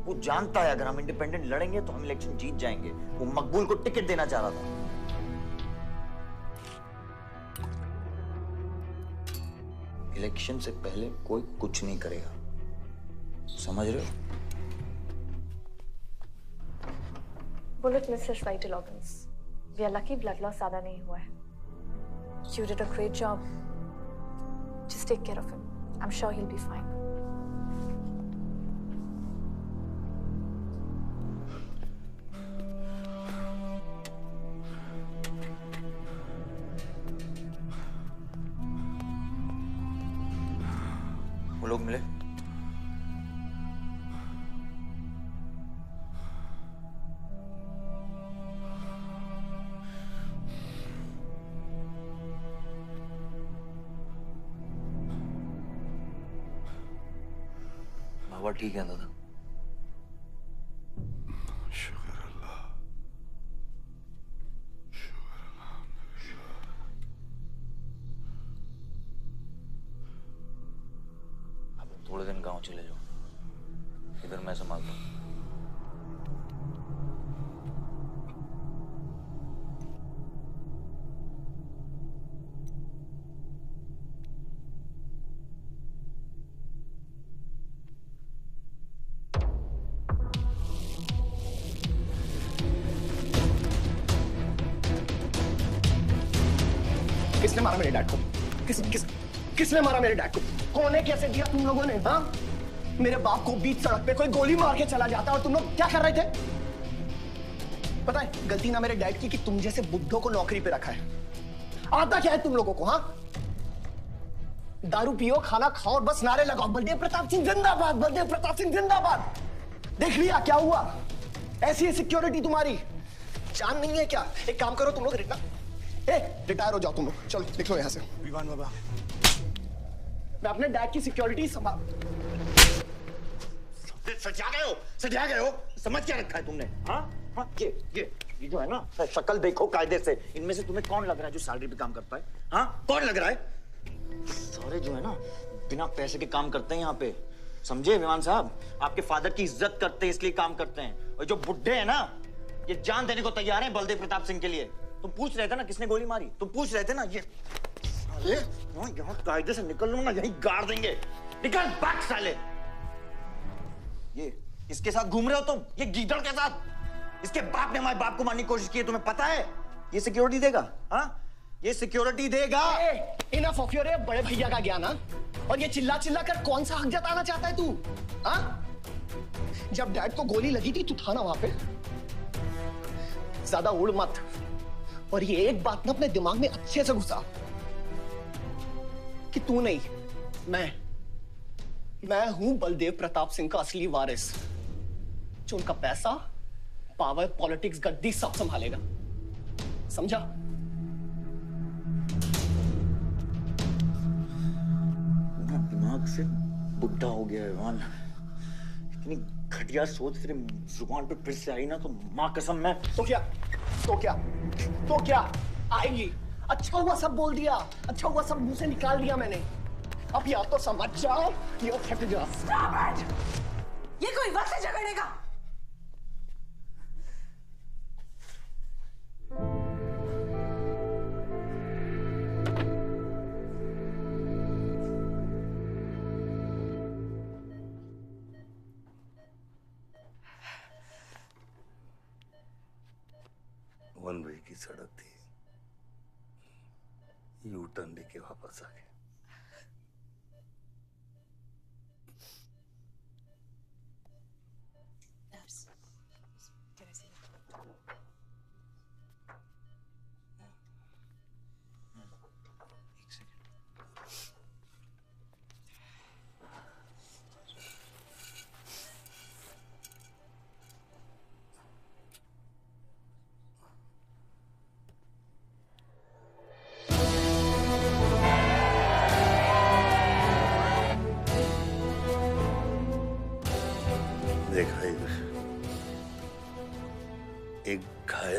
वो जानता है अगर हम इंडिपेंडेंट लड़ेंगे तो हम इलेक्शन जीत जाएंगे। वो मकबूल को टिकट देना चाह रहा था। इलेक्शन से पहले कोई कुछ नहीं करेगा, समझ रहे हो? Bullet misses vital organs. We are lucky blood loss ज्यादा नहीं हुआ है। You did a great job. Just take care of him. I'm sure he'll be fine. वो लोग मिले? बाबा ठीक है दादा? शुक्र अल्लाह, अब थोड़े दिन गांव चले जाओ, इधर मैं संभालता हूँ। किसने मारा मेरे डैड को? किसने मारा मेरे डैड को? कौन है? कैसे दिया तुम लोगों ने? हाँ, मेरे बाप को बीच सड़क पे कोई गोली मार के चला जाता और तुम लोग क्या कर रहे थे? पता है गलती ना मेरे डैड की कि तुम जैसे बुड्ढों को नौकरी पे रखा है। आता क्या है तुम लोगों को? हाँ, दारू पियो, खाना खाओ और बस नारे लगाओ, बलदेव प्रताप सिंह जिंदाबाद, बलदेव प्रताप सिंह जिंदाबाद। देख लिया क्या हुआ? ऐसी है सिक्योरिटी तुम्हारी। जान नहीं है क्या? एक काम करो तुम लोग, रिटायर हो जाओ तुम लोग। चलो निकलो यहाँ से। विवान बाबा, मैं अपने डैड की सिक्योरिटी संभाल। सजा गए हो? समझ क्या रखा है तुमने? हाँ, ये जो है ना, शक्ल देखो कायदे से। इनमें से तुम्हें कौन लग रहा है जो सैलरी पे काम करता है? हाँ, कौन लग रहा है? सारे जो है ना बिना पैसे के काम करते हैं यहाँ पे, समझे विमान साहब? आपके फादर की इज्जत करते हैं इसलिए काम करते हैं। और जो बुड्ढे हैं ना, ये जान देने को तैयार हैं बलदेव प्रताप सिंह के लिए। तुम पूछ रहे थे ना किसने गोली मारी? तुम पूछ रहे थे ना? ये साले यहाँ कायदे से निकल लो ना, यहीं गाड़ देंगे। निकल भाग साले। ये इसके साथ घूम रहे हो तुम, ये गीदड़ के साथ। इसके बाप ने हमारे बाप को मारने की कोशिश की है, तुम्हें पता है? ये सिक्योरिटी देगा? हाँ, ये सिक्योरिटी देगा। इनफ ऑफ योर बड़े भैया का ज्ञान। और ये चिल्ला चिल्ला कर कौन सा हक जताना चाहता है तू? हाँ, जब डैड को गोली लगी थी तू था ना वहां पे? ज्यादा उड़ मत। और ये एक बात ना अपने दिमाग में अच्छे से घुसा कि तू नहीं, मैं हूं बलदेव प्रताप सिंह का असली वारिस, जो उनका पैसा, पावर, पॉलिटिक्स, गद्दी सब संभालेगा। समझा? दिमाग से बुढ़ा हो गया है वन। इतनी घटिया सोच तेरे जुबान पे फिर से आई ना तो माँ कसम मैं तो क्या आएगी? अच्छा हुआ सब बोल दिया, अच्छा हुआ सब मुंह से निकाल दिया मैंने। अब या तो समझ जाओ या फट जाओ। ये कोई वक्त है झगड़ने का? वन वे की सड़क थी, यू टर्न लेके वापस आ गए।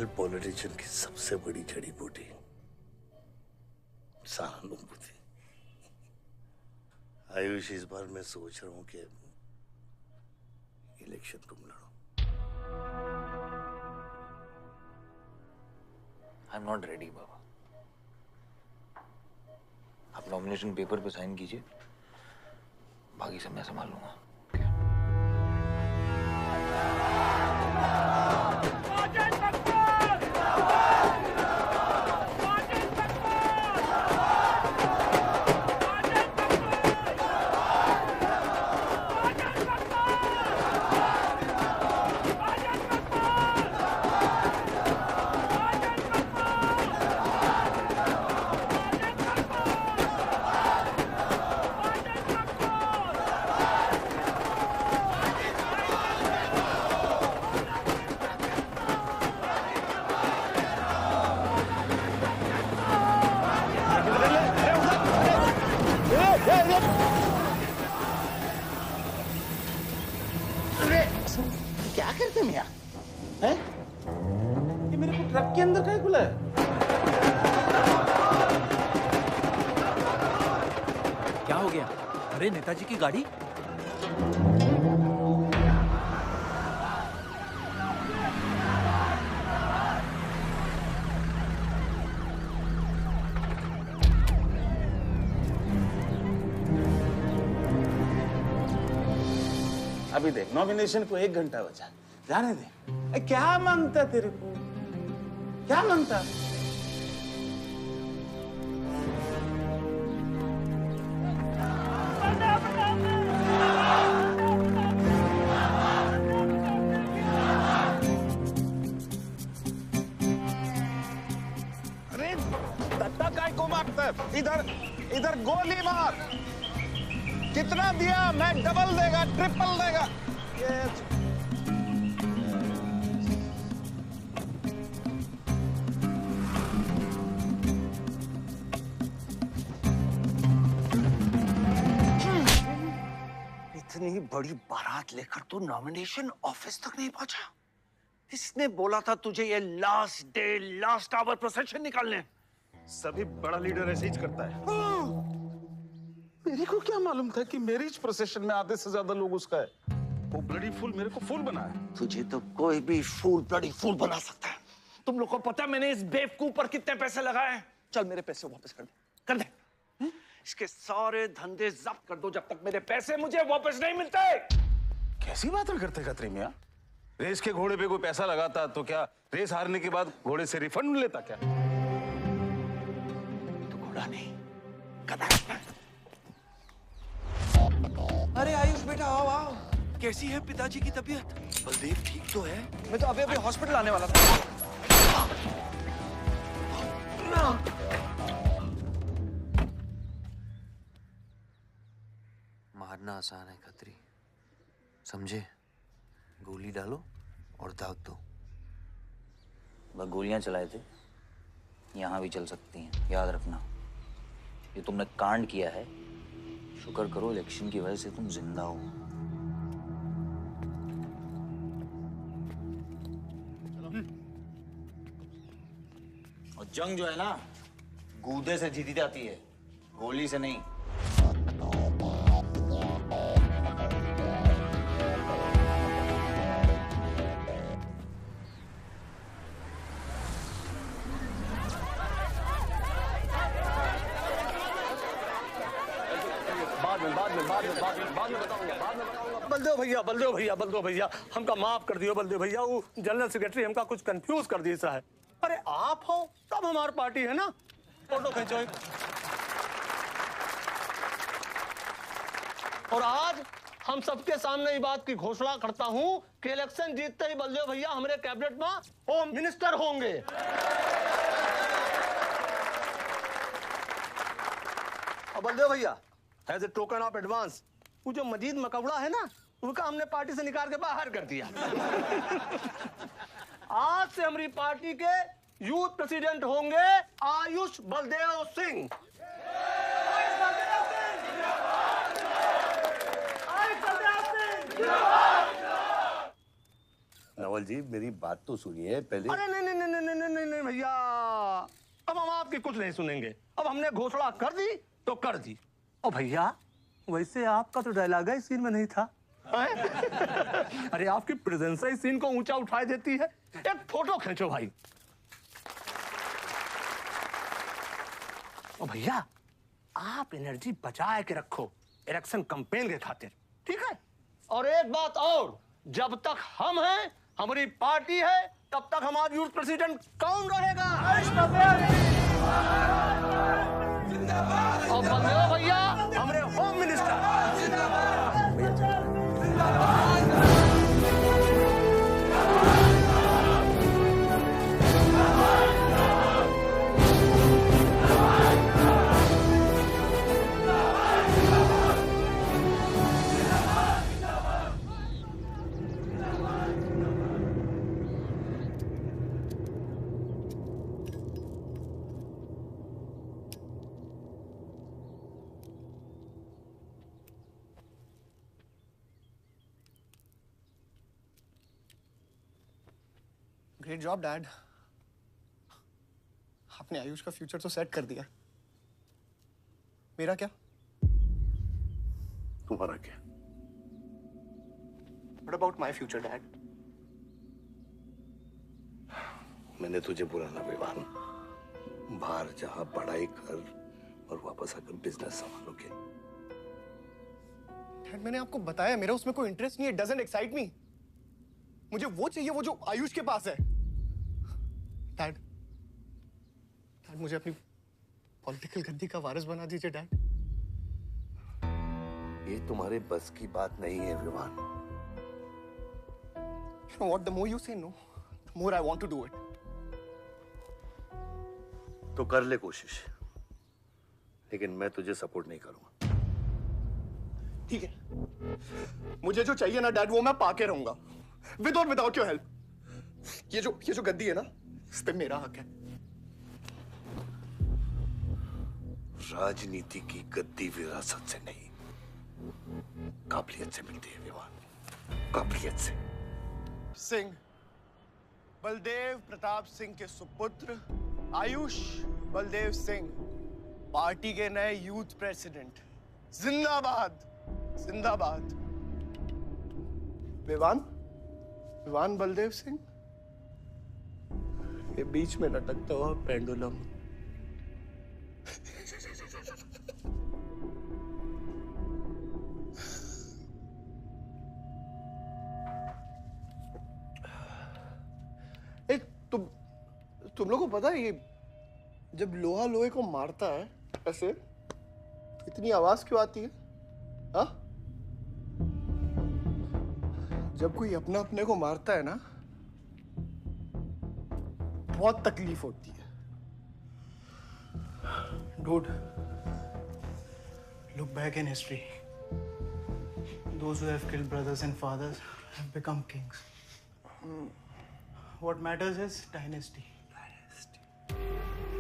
रियल पॉलिटिशियन की सबसे बड़ी जड़ी बूटी सहानुभूति। आयुष, इस बार मैं सोच रहा हूं कि इलेक्शन तुम लड़ो। आई एम नॉट रेडी बाबा। आप नॉमिनेशन पेपर पे साइन कीजिए, बाकी सब मैं संभाल लूंगा। क्या करते मियां? हैं? ये मेरे को ट्रक के अंदर क्या खुला है? क्या हो गया? अरे नेताजी की गाड़ी। अभी देख, नॉमिनेशन को 1 घंटा बचा, जाने दे। क्या मांगता तेरे को? क्या मांगता? अरे दत्ता काय को मारता है? इधर इधर गोली मार। कितना दिया? मैं डबल देगा, ट्रिपल देगा। इतनी बड़ी बारात लेकर तू नॉमिनेशन ऑफिस तक नहीं पहुंचा? इसने बोला था तुझे ये last day last hour procession निकालने। सभी बड़ा लीडर ऐसे ही करता है। मेरे को क्या मालूम था कि मेरी इस प्रोसेशन में आधे से ज्यादा लोग उसका है। वो ब्लडी फूल मेरे को फूल बना है। तुझे तो कोई भी फूल ब्लडी फूल बना सकता है। तुम लोग को पता है मैंने इस बेवकूफ पर कितने पैसे लगाए? चल मेरे पैसे वापस कर दे, कर दे। इसके सारे धंधे जब्त कर दो जब तक मेरे पैसे मुझे वापस नहीं मिलते। कैसी बातें करते खतरी मियां? रेस के घोड़े पे कोई पैसा लगाता तो क्या रेस हारने के बाद घोड़े से रिफंड लेता क्या? तो घोड़ा नहीं, अरे आयुष बेटा, आओ आओ। कैसी है पिताजी की तबीयत? बलदेव ठीक तो है? मैं तो अभी हॉस्पिटल आने वाला था। मारना आसान है खत्री, समझे? गोली डालो और दाग दो। वह गोलियां चलाए थे, यहां भी चल सकती हैं, याद रखना। ये तुमने कांड किया है, शुक्र करो इलेक्शन की वजह से तुम जिंदा हो। और जंग जो है ना, गूदे से जीती जाती है, गोली से नहीं। बलदेव भैया हमका माफ कर दियो। बलदेव भैया, वो जनरल सेक्रेटरी हमका कुछ कंफ्यूज कर दिया है। अरे आप हो तब हमारी पार्टी है ना। फोटो खींचो। और आज हम सबके सामने ये बात की घोषणा करता हूं कि इलेक्शन जीतते ही बलदेव भैया हमारे कैबिनेट में होम मिनिस्टर होंगे। और बलदेव भैया, as a token of advance, वो जो मजीद मकबड़ा है ना, उनका हमने पार्टी से निकाल के बाहर कर दिया। आज से हमारी पार्टी के यूथ प्रेसिडेंट होंगे आयुष बलदेव सिंह। नवल जी मेरी बात तो सुनिए पहले। अरे नहीं नहीं नहीं नहीं नहीं नहीं नहीं भैया, अब हम आपकी कुछ नहीं सुनेंगे। अब हमने घोषणा कर दी तो कर दी। ओ भैया, वैसे आपका तो डायलॉग इस सीन में नहीं था। अरे आपकी प्रेजेंस इस सीन को ऊंचा उठा देती है। एक फोटो खींचो भाई। ओ भैया, आप एनर्जी बचा के रखो इलेक्शन कैंपेन के खातिर, ठीक है? और एक बात और, जब तक हम हैं, हमारी पार्टी है, तब तक हमारा यूथ प्रेसिडेंट कौन रहेगा? और बंदे हो भैया हमारे home minister. Great job dad. आपने आयुष का फ्यूचर तो सेट कर दिया, मेरा क्या? तुम्हारा क्या? What about my future, Dad? मैंने तुझे पुराना विवान, बाहर जहां पढ़ाई कर और वापस आकर बिजनेस संभालोगे। डैड मैंने आपको बताया मेरा उसमें कोई इंटरेस्ट नहीं है। Doesn't excite me. मुझे वो चाहिए वो जो आयुष के पास है। डैड मुझे अपनी पॉलिटिकल गद्दी का वारिस बना दीजिए डैड। ये तुम्हारे बस की बात नहीं है Vivaan. You know what? The more you say no, the more I want to do it. तो कर ले कोशिश, लेकिन मैं तुझे सपोर्ट नहीं करूंगा। ठीक है, मुझे जो चाहिए ना डैड वो मैं पाके रहूंगा, विद और विदाउट योर हेल्प। ये जो गद्दी है ना, इस पे मेरा हक है। राजनीति की गद्दी विरासत से नहीं, काबिलियत से मिलती है विवान, काबिलियत से। सिंह, बलदेव प्रताप सिंह के सुपुत्र आयुष बलदेव सिंह, पार्टी के नए यूथ प्रेसिडेंट। जिंदाबाद जिंदाबाद। विवान बलदेव सिंह, ये बीच में लटकता हुआ पेंडुलम। तुम लोगों को पता है ये जब लोहा लोहे को मारता है ऐसे, इतनी आवाज क्यों आती है? हाँ? जब कोई अपना अपने को मारता है ना, बहुत तकलीफ होती है। Dude, look back in history. Those who have killed brothers and fathers have become kings. What matters is dynasty.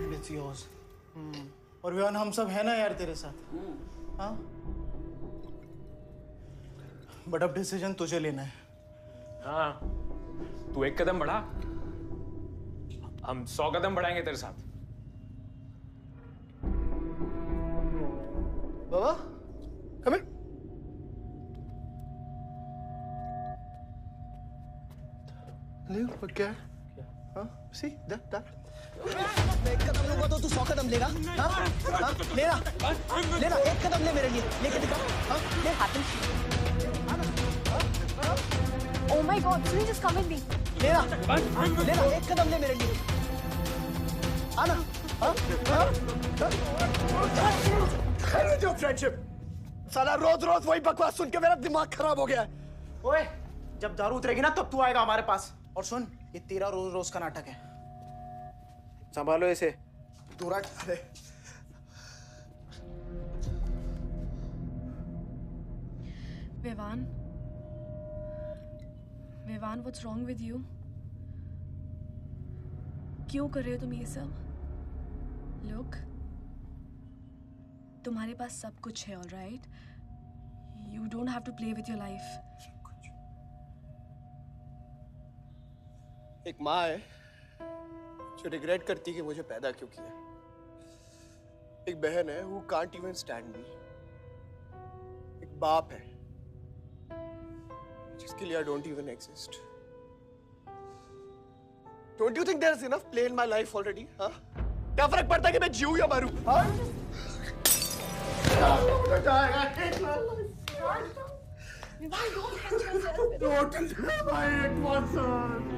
And it's yours. और विवान हम सब है ना यार तेरे साथ, हाँ? बट अब डिसीजन तुझे लेना है। हाँ, तू एक कदम बढ़ा, हम 100 कदम बढ़ाएंगे तेरे साथ। बाबा, come here. ले, what क्या है? हाँ, see that. मैं एक कदम लूंगा तो तू 100 कदम लेगा? हाँ? हाँ? लेना, एक कदम ले मेरे लिए, लेके दिखा। हाँ? ले Oh my God, Sunny, just come with me. लेना, एक कदम ले मेरे लिए। आना, हाँ? जो फ्रेंडशिप, साला रोज वही बकवास सुन के मेरा दिमाग खराब हो गया है। ओए, जब दारू उतरेगी ना तब तू आएगा हमारे पास। और सुन, ये तेरा रोज का नाटक है, संभालो इसे। दूर हट। Vivaan, what's wrong with you? क्यों कर रहे हो तुम ये सब? Look, तुम्हारे पास सब कुछ है, all right? You don't have to play with your life. एक माँ है जो रिग्रेट करती है कि मुझे पैदा क्यों किया। एक बहन है who can't even stand me। एक बाप है जिसके लिए I don't even exist। Don't you think there is enough play in my life already? हाँ? क्या फर्क पड़ता है कि मैं जीऊँ या मरूँ? हाँ? Don't live by it, Watson.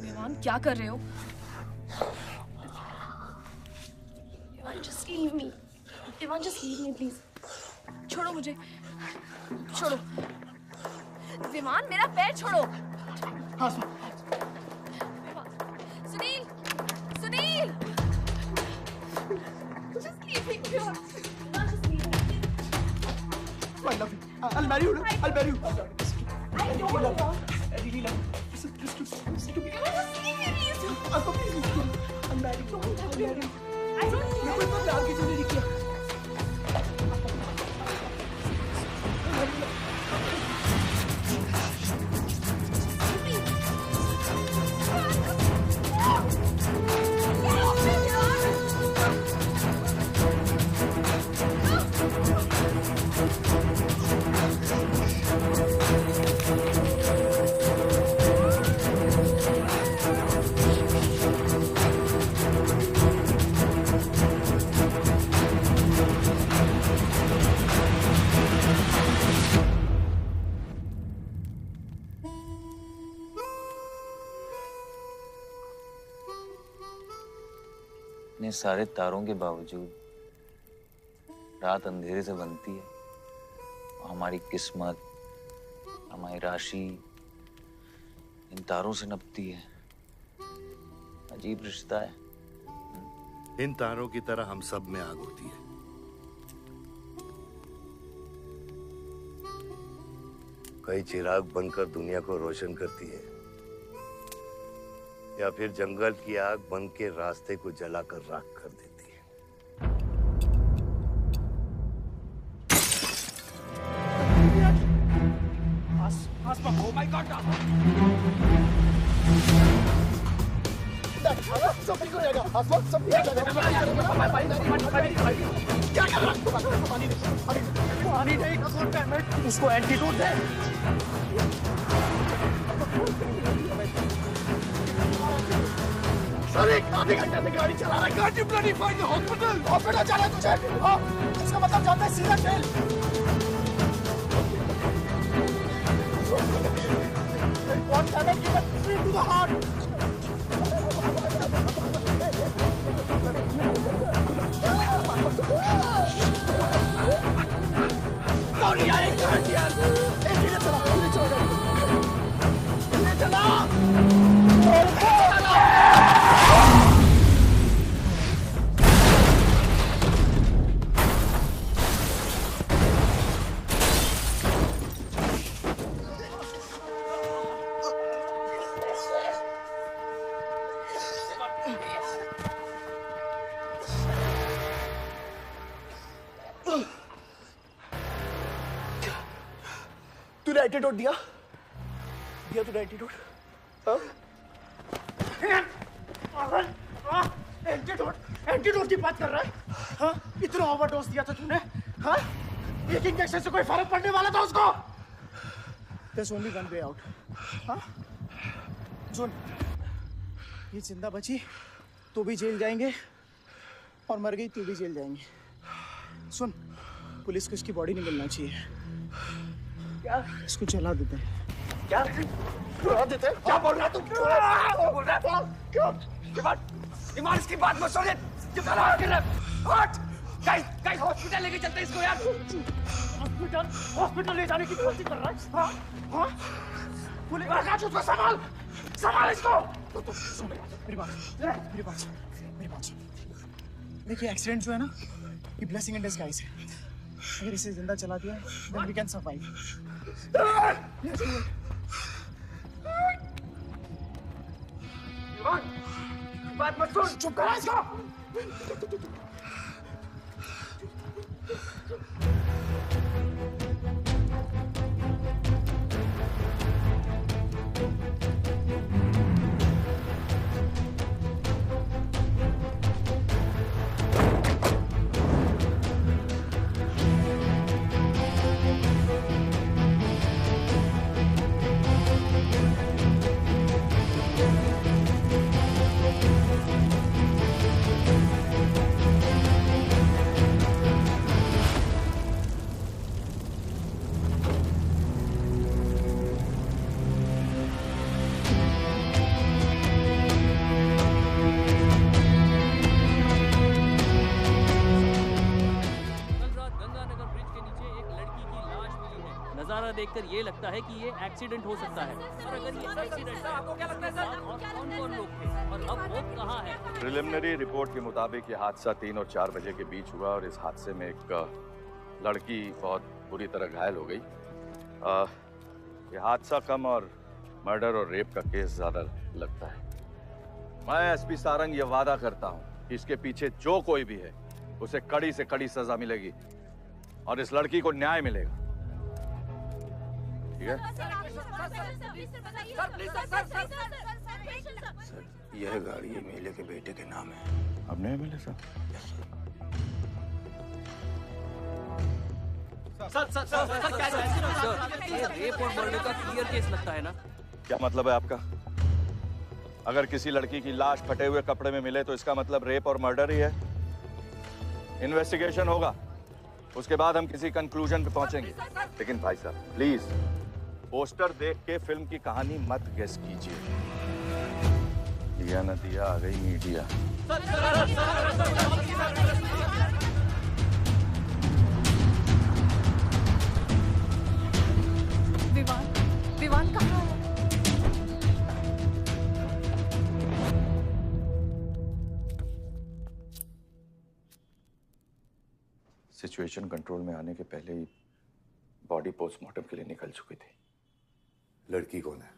देवान क्या कर रहे हो? देवान just leave me. देवान just leave me please. छोड़ो मुझे. छोड़ो. देवान मेरा पैर छोड़ो. हाँ Sunil. Sunil. Just leave me. Devan, just leave me. I love you. I'll marry you. I'll marry you. I don't love you. I really love you. Listen to me. Devan, just leave me please. I'll marry you. I'll marry you. I don't ये कोई इतना प्यार किसी ने नहीं किया। इतने सारे तारों के बावजूद रात अंधेरे से बनती है। हमारी किस्मत, हमारी राशि इन तारों से नपती है। अजीब रिश्ता है। इन तारों की तरह हम सब में आग होती है। कई चिराग बनकर दुनिया को रोशन करती है, या फिर जंगल की आग बन के रास्ते को जलाकर राख कर देती है। Oh my God! सब ठीक हो जाएगा। सब ठीक हो जाएगा। क्या कर रहा है? पानी नहीं, उसको एंटीडोट दे। सर एक आधे घंटे से गाड़ी चला रहा है। Can't you bloody find the hospital? Hospital जाना है तुझे? हाँ, इसका मतलब जानता है सीधा jail. What damage given straight to the heart? Sorry, I can't hear. धीरे चला, धीरे चला। तूने एंटीडोट दिया? दिया तूने एंटीडोट? एंटीडोट की बात कर रहा है? हाँ? इतना ओवरडोज दिया था तूने? हाँ? एक इंजेक्शन से कोई फर्क पड़ने वाला था उसको? There's only one way out. हाँ? सुन, ये जिंदा बची तो भी जेल जाएंगे और मर गई तो भी जेल जाएंगे। सुन, पुलिस को इसकी बॉडी नहीं मिलना चाहिए। क्या? इसको जला देते हैं। क्या? जला देते हैं? क्या बोल रहा है तू? क्या बोल रहा है? क्यों? ईमान इसकी बात मत सुनिए। ये क्या कर रहा है? हट! गाइस हॉस्पिटल लेके चलते हैं इसको यार। हॉस्पिटल ले जाने की कोशिश कर रहा है? हाँ? हाँ? पुलिस काट उसको संभाल इसको। तो सुन मेरी बात। देखिए एक्सीडेंट जो है ना, ये ब्लेसिंग इन डिस्गाइज है। अगर इसे जिंदा चला दिया then we can survive. ईमान, バット、ちょっと来ないですか。नजारा देखकर ये लगता है कि ये एक्सीडेंट हो सकता है। और अगर ये एक्सीडेंट है, आपको क्या लगता है सर? और कौन-कौन लोग थे और अब वो कहाँ है? प्रिलिमिनरी रिपोर्ट के मुताबिक ये हादसा 3 और 4 बजे के बीच हुआ और इस हादसे में एक लड़की बहुत बुरी तरह घायल हो गई। ये हादसा कम और मर्डर और रेप का केस ज्यादा लगता है। मैं एसपी सारंग ये वादा करता हूँ कि इसके पीछे जो कोई भी है उसे कड़ी से कड़ी सजा मिलेगी और इस लड़की को न्याय मिलेगा। ठीक है? सर, यह गाड़ी एमएलए के बेटे के नाम है। अब नहीं मिले सर? सर क्या सर, ये रेप और मर्डर का क्लियर केस लगता है ना? क्या मतलब है आपका? अगर किसी लड़की की लाश फटे हुए कपड़े में मिले तो इसका मतलब रेप और मर्डर ही है। इन्वेस्टिगेशन होगा, उसके बाद हम किसी कंक्लूजन पे पहुंचेंगे। लेकिन भाई साहब प्लीज पोस्टर देख के फिल्म की कहानी मत गेस कीजिए। दिया न दिया आ गई मीडिया। विवान कहाँ है? सिचुएशन कंट्रोल में आने के पहले ही बॉडी पोस्टमार्टम के लिए निकल चुकी थी। लड़की कौन है?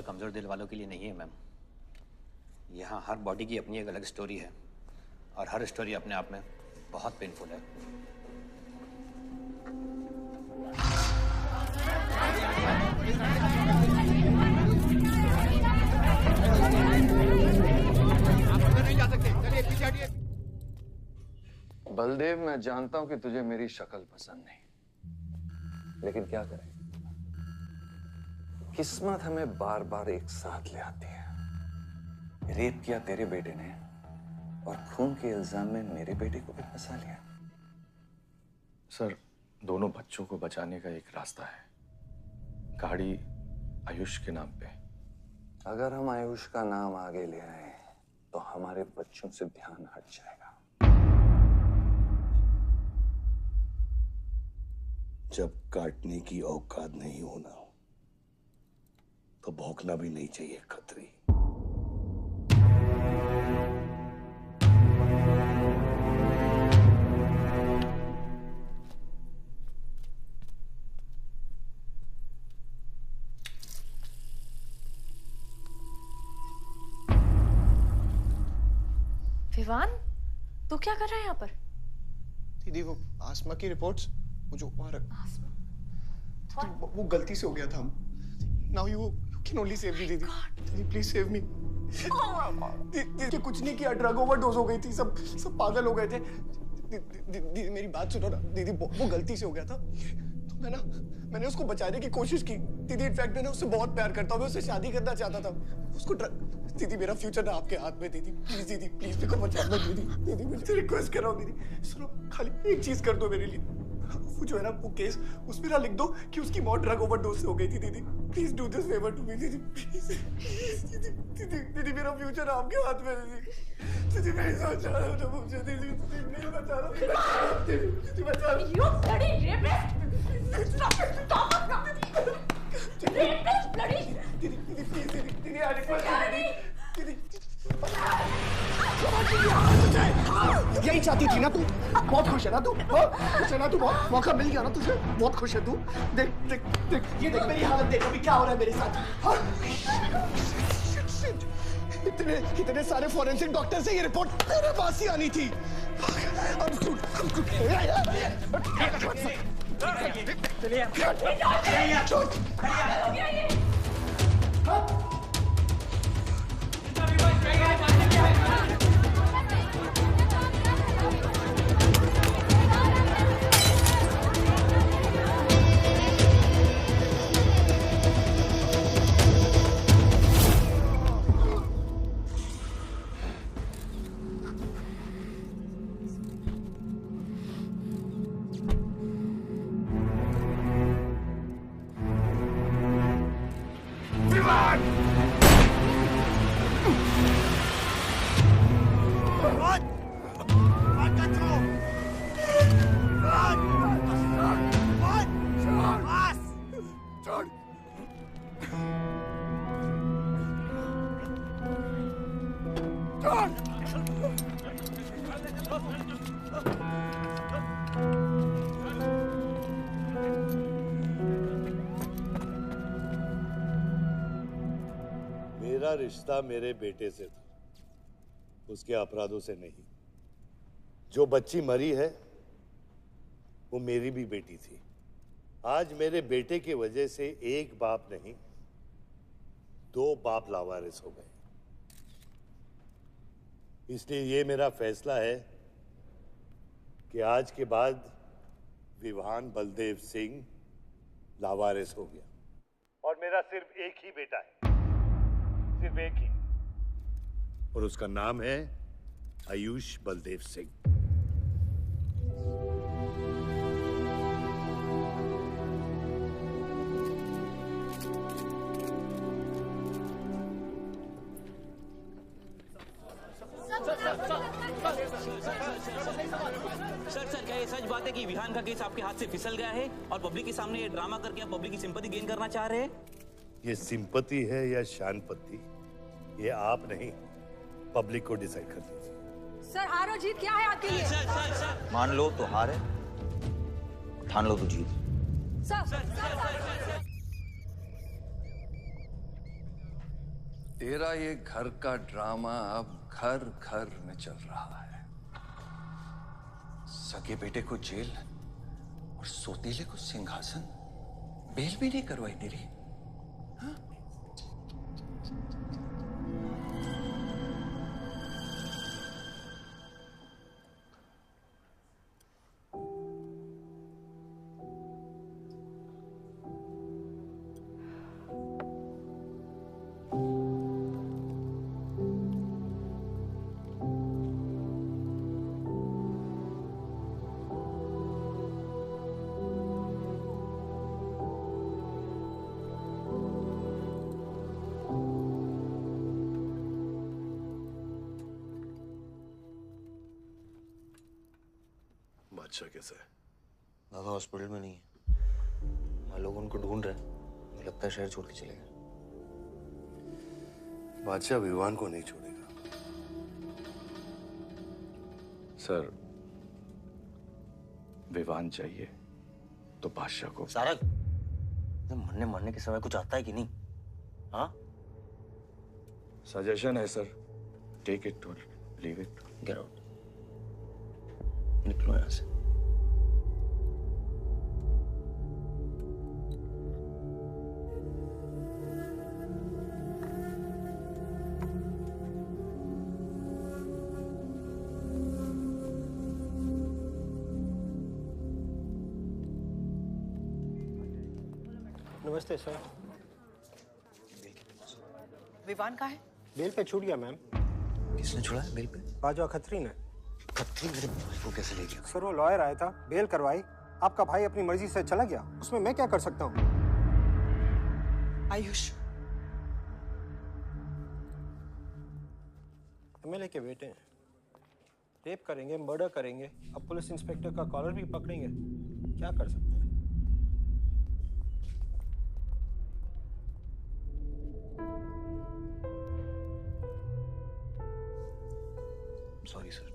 कमजोर दिल वालों के लिए नहीं है मैम। यहाँ हर बॉडी की अपनी एक अलग स्टोरी है और हर स्टोरी अपने आप में बहुत पेनफुल है। बलदेव, मैं जानता हूं कि तुझे मेरी शक्ल पसंद नहीं, लेकिन क्या करें, किस्मत हमें बार बार एक साथ ले आती है। रेप किया तेरे बेटे ने और खून के इल्जाम में मेरे बेटे को भी फंसा लिया। सर, दोनों बच्चों को बचाने का एक रास्ता है, गाड़ी आयुष के नाम पे। अगर हम आयुष का नाम आगे ले आए तो हमारे बच्चों से ध्यान हट जाएगा। जब काटने की औकात नहीं होना तो भौंकना भी नहीं चाहिए खतरी। विवान, तू क्या कर रहा है यहाँ पर? दीदी, वो आसमा की रिपोर्ट्स, वो जो वहाँ वो गलती से हो गया था। Now you can only save me, दीदी। दीदी please save me। दीदी कुछ नहीं किया, ड्रग ओवरडोज हो गई थी, सब पागल हो गए थे। दीदी मेरी बात सुनो ना, दीदी वो गलती से हो गया था। तो मैंने उसको बचाने की कोशिश की। दीदी इनफैक्ट मैं उससे बहुत प्यार करता हूँ, मैं उससे शादी करना चाहता था। उसको दीदी मेरा फ्यूचर ना आपके हाथ में। दीदी प्लीज मेरे को बचा लो दीदी मुझे रिक्वेस्ट कर रहा हूँ दीदी। सुनो, खाली एक चीज कर दो मेरे लिए। वो जो है ना वो केस, उसमें ना लिख दो कि उसकी मौत ड्रग ओवरडोज से हो गई थी। दीदी please do this favour to me दीदी, प्लीज। दीदी मेरा फ्यूचर आपके हाथ में। दीदी मैं सोच रहा हूँ मुझे। दीदी नहीं बचा रहा। दीदी बचा रहा। You bloody rapist! Stop it! Stop it! Rapist, bloody! दीदी प्लीज दीदी आई रिक्वेस्ट दीदी। यही चाहती थी ना तू? बहुत खुश है ना तू? खुश है ना तू? बहुत मौका मिल गया ना तुझे? बहुत खुश है तू? देख देख देख, ये देख मेरी हालत, देख अभी क्या हो रहा है मेरे साथ। इतने सारे फॉरेंसिक डॉक्टर से ये रिपोर्ट तेरे पास ही आनी थी। रिश्ता मेरे बेटे से था, उसके अपराधों से नहीं। जो बच्ची मरी है वो मेरी भी बेटी थी। आज मेरे बेटे की वजह से एक बाप नहीं, 2 बाप लावारिस हो गए। इसलिए ये मेरा फैसला है कि आज के बाद विवान बलदेव सिंह लावारिस हो गया और मेरा सिर्फ एक ही बेटा है, सिर्फ एक ही, और उसका नाम है आयुष बलदेव सिंह। सर क्या ये सच बात है कि विहान का केस आपके हाथ से फिसल गया है और पब्लिक के सामने ये ड्रामा करके आप पब्लिक की सिंपैथी गेन करना चाह रहे हैं? ये सिंपैथी है या शानपत्ती, ये आप नहीं, पब्लिक को डिसाइड कर दीजिए। सर हार और जीत क्या है आपके लिए? मान लो तो हार है, ठान लो तो जीत। तेरा ये घर का ड्रामा अब घर घर में चल रहा है। सगे बेटे को जेल और सोतीले को सिंहासन, बेल भी नहीं करवाई तेरी। बादशाह कैसा है? दादा हॉस्पिटल में नहीं है, वहाँ लोग उनको ढूंढ रहे हैं। मुझे लगता है शहर छोड़ के चले गए। बादशाह विवान को नहीं छोड़ेगा। सर, विवान चाहिए तो बादशाह को। सारंग, मरने के समय कुछ आता है कि नहीं? हाँ? सजेशन है सर, टेक इट और लीव इट। गेट आउट, निकलो यहाँ से। नमस्ते सर। विवान कहाँ है? बेल पे छूट गया मैम। किसने छुड़ा है बेल पे? बाजवा खत्री ने। खत्री मेरे भाई को कैसे ले गया? सर वो लॉयर आया था, बेल करवाई, आपका भाई अपनी मर्जी से चला गया, उसमें मैं क्या कर सकता हूँ? आयुष एमएलए के बेटे हैं, रेप करेंगे, मर्डर करेंगे, अब पुलिस इंस्पेक्टर का कॉलर भी पकड़ेंगे, क्या कर सकते हैं? Sorry sir.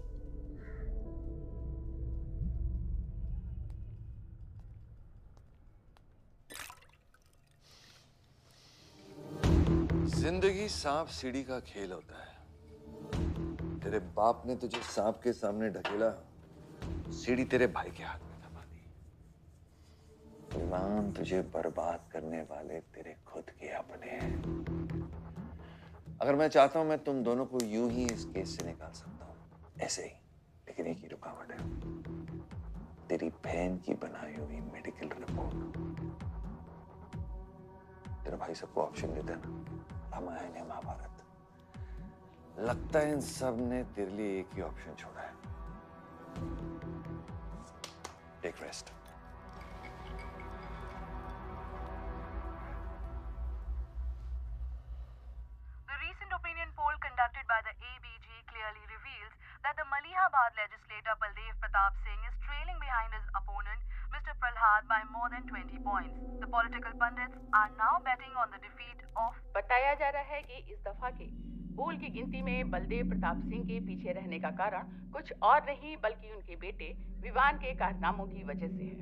जिंदगी सांप सीढ़ी का खेल होता है। तेरे बाप ने तुझे सांप के सामने ढकेला, सीढ़ी तेरे भाई के हाथ में दबा दी। विवान, तुझे बर्बाद करने वाले तेरे खुद के अपने हैं। अगर मैं चाहता हूं, मैं तुम दोनों को यूं ही इस केस से निकाल सकता हूं, ऐसे ही, लेकिन एक ही रुकावट है, तेरी बहन की बनाई हुई मेडिकल रिपोर्ट। तेरा भाई सबको ऑप्शन देता है ना, रामायण या महाभारत। लगता है इन सब ने तेरे लिए एक ही ऑप्शन छोड़ा है, take rest. The recent opinion poll conducted by the ABG clearly reveals that the Malihabad legislator Baldev Pratap Singh is trailing behind his opponent, Mr. Prahlad, by more than 20 points. The political pundits are now betting on the defeat of. बताया जा रहा है कि इस दफा के पोल की गिनती में बलदेव प्रताप सिंह के पीछे रहने का कारण कुछ और नहीं बल्कि उनके बेटे विवान के कारनामों की वजह से है।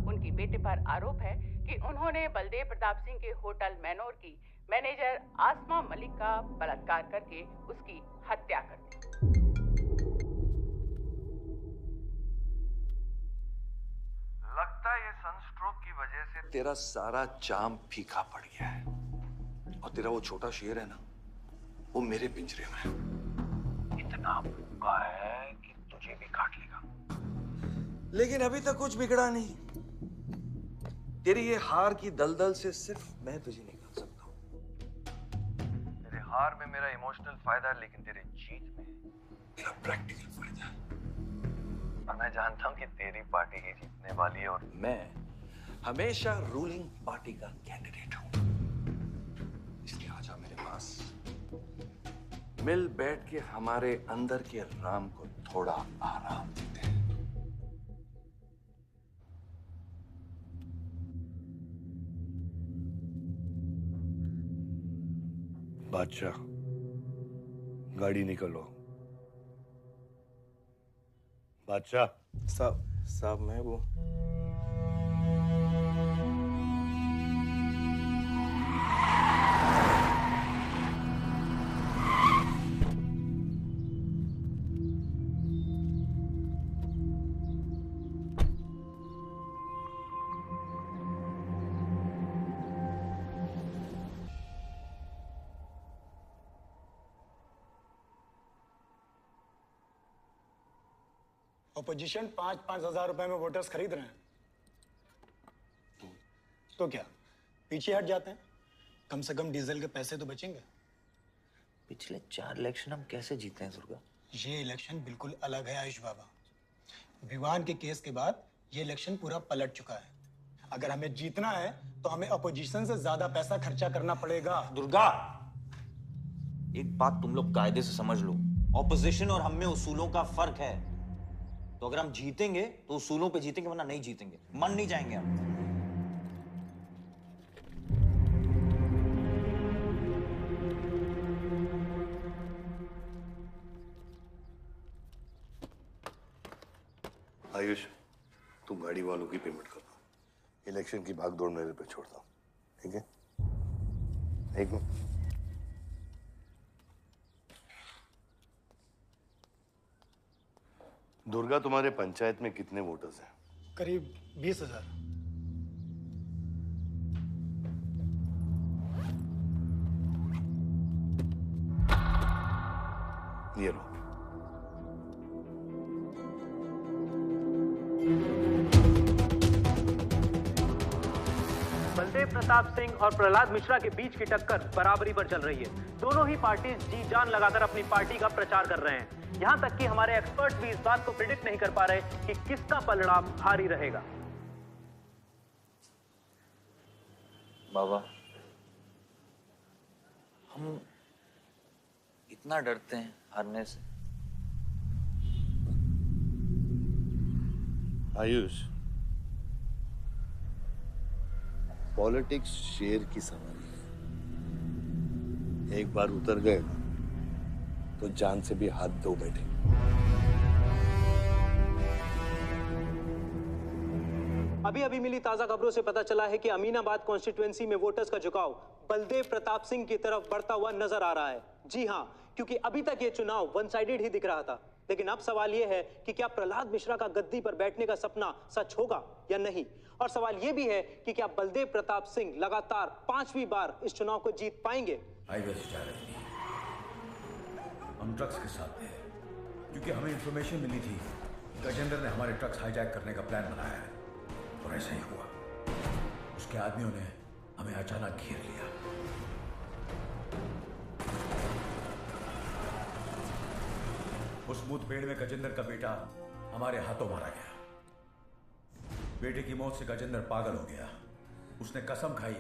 उनके बेटे पर आरोप है कि उन्होंने बलदेव प्रताप सिंह के होटल मैनोर की मैनेजर आसमा मलिक का बलात्कार करके उसकी हत्या कर दी। लगता है ये सनस्ट्रोक की वजह से तेरा सारा चाम फीका पड़ गया है और तेरा वो छोटा शेर है ना, वो मेरे पिंजरे में है। इतना भूखा है कि तुझे भी काट लेगा। लेकिन अभी तक कुछ बिगड़ा नहीं। तेरी ये हार की दलदल से सिर्फ मैं तुझे निकाल सकता हूँ। तेरे हार में मेरा इमोशनल फायदा है, लेकिन तेरे जीत में मेरा प्रैक्टिकल फायदा है। और मैं जानता हूँ कि तेरी पार्टी ही जीतने वाली है और मैं हमेशा रूलिंग पार्टी का कैंडिडेट हूँ। इसलिए आजा मेरे पास, मिल बैठ के हमारे अंदर के राम को थोड़ा आराम देते हैं। बादशाह, गाड़ी निकलो। बादशाह साहब मैं वो अपोजिशन 5-5 हजार रुपए में वोटर्स खरीद रहे हैं, तो क्या पीछे हट जाते हैं? कम से कम डीजल के पैसे तो बचेंगे। पिछले 4 इलेक्शन हम कैसे जीते हैं दुर्गा? ये इलेक्शन बिल्कुल अलग है आयुष बाबा। विवान के केस के बाद ये इलेक्शन पूरा पलट चुका है। अगर हमें जीतना है तो हमें अपोजिशन से ज्यादा पैसा खर्चा करना पड़ेगा। दुर्गा, एक बात तुम लोग कायदे से समझ लो, ऑपोजिशन और हम में उसूलों का फर्क है। तो अगर हम जीतेंगे तो उसूलों पे जीतेंगे, वरना नहीं जीतेंगे, मन नहीं जाएंगे हम। आयुष, तुम गाड़ी वालों की पेमेंट कर दो। इलेक्शन की भागदौड़ मेरे पे छोड़ दो, ठीक है? एक मिनट। दुर्गा, तुम्हारे पंचायत में कितने वोटर्स हैं? करीब 20,000। ये लो। बलदेव प्रताप सिंह और प्रहलाद मिश्रा के बीच की टक्कर बराबरी पर चल रही है। दोनों ही पार्टी जी जान लगाकर अपनी पार्टी का प्रचार कर रहे हैं। यहां तक कि हमारे एक्सपर्ट भी इस बात को प्रिडिक्ट नहीं कर पा रहे कि किसका पलड़ा भारी रहेगा। बाबा, हम इतना डरते हैं हारने से। आयुष, पॉलिटिक्स शेर की सवारी है। एक बार उतर गए ना तो जान से भी हाथ धो बैठे। अभी मिली ताजा खबरों से पता चला है कि अमीनाबाद कॉन्स्टिट्यूएंसी में वोटर्स का झुकाव बलदेव प्रताप सिंह की तरफ बढ़ता हुआ नजर आ रहा है। जी हां, क्योंकि अभी तक ये चुनाव वन साइडेड ही दिख रहा था। लेकिन अब सवाल यह है कि क्या प्रहलाद मिश्रा का गद्दी पर बैठने का सपना सच होगा या नहीं। और सवाल यह भी है कि क्या बलदेव प्रताप सिंह लगातार 5वीं बार इस चुनाव को जीत पाएंगे। हम ट्रक्स के साथ थे क्योंकि हमें इंफॉर्मेशन मिली थी गजेंद्र ने हमारे ट्रक्स हाईजैक करने का प्लान बनाया है, और ऐसा ही हुआ। उसके आदमियों ने हमें अचानक घेर लिया। उस मुठभेड़ में गजेंद्र का बेटा हमारे हाथों मारा गया। बेटे की मौत से गजेंद्र पागल हो गया। उसने कसम खाई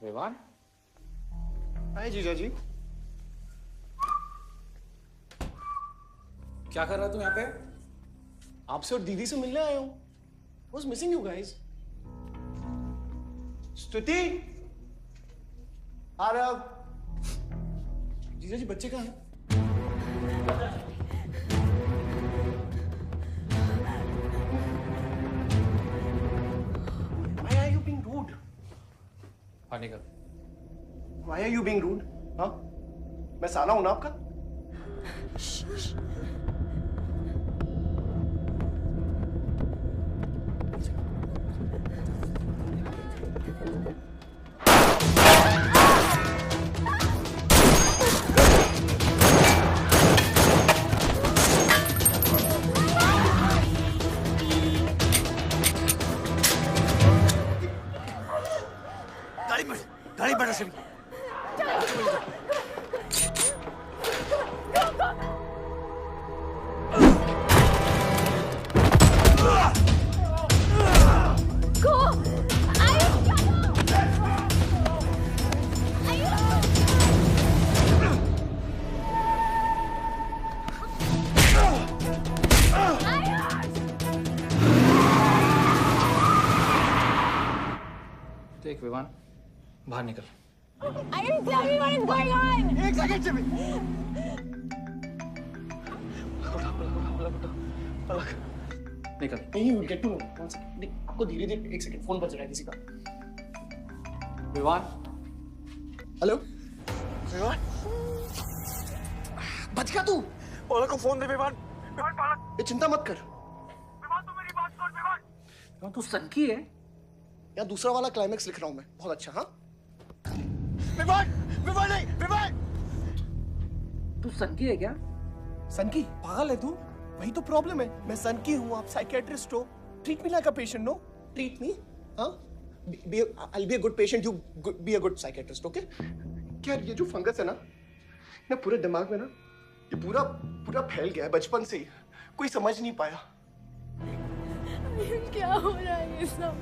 विवान? हाय जीजा जी। क्या कर रहा तू यहाँ पे? आपसे और दीदी से मिलने आया हूँ। I was missing you guys. स्तुति, आरव, जीजा जी बच्चे कहाँ हैं? Why are you being rude? पानी का। Why are you being rude? हाँ? मैं साला हूँ ना आपका? गाड़ी बढ़ा से देख विवान, बाहर निकल। Ayush, tell me what is going on. एक सेकंड से भी। निकल। नहीं, you will get to know. One second. देख, आपको धीरे-धीरे एक सेकंड फोन बज रहा है किसी का। विवान। हेलो। विवान। बच गया तू। पलक को फोन दे विवान। विवान पलक। ये चिंता मत कर। विवान तू मेरी बात सुन विवान। विवान तू सनकी है? या दूसरा वाला क्लाइमेक्स लिख रहा हूँ मैं। बहुत अच्छा हाँ? विवान! विवान नहीं! विवान! तू सनकी है क्या? सनकी? पागल है तू? वही तो प्रॉब्लम है। मैं सनकी हूँ, आप साइकियाट्रिस्ट हो। Treat me like a patient, no? Treat me, हाँ? I'll be a good patient, you be a good psychiatrist, okay? क्या ये जो फंगस है ना पूरे दिमाग में ना, ये पूरा फैल गया है बचपन से ही। कोई समझ नहीं पाया। क्या हो रहा है ये सब?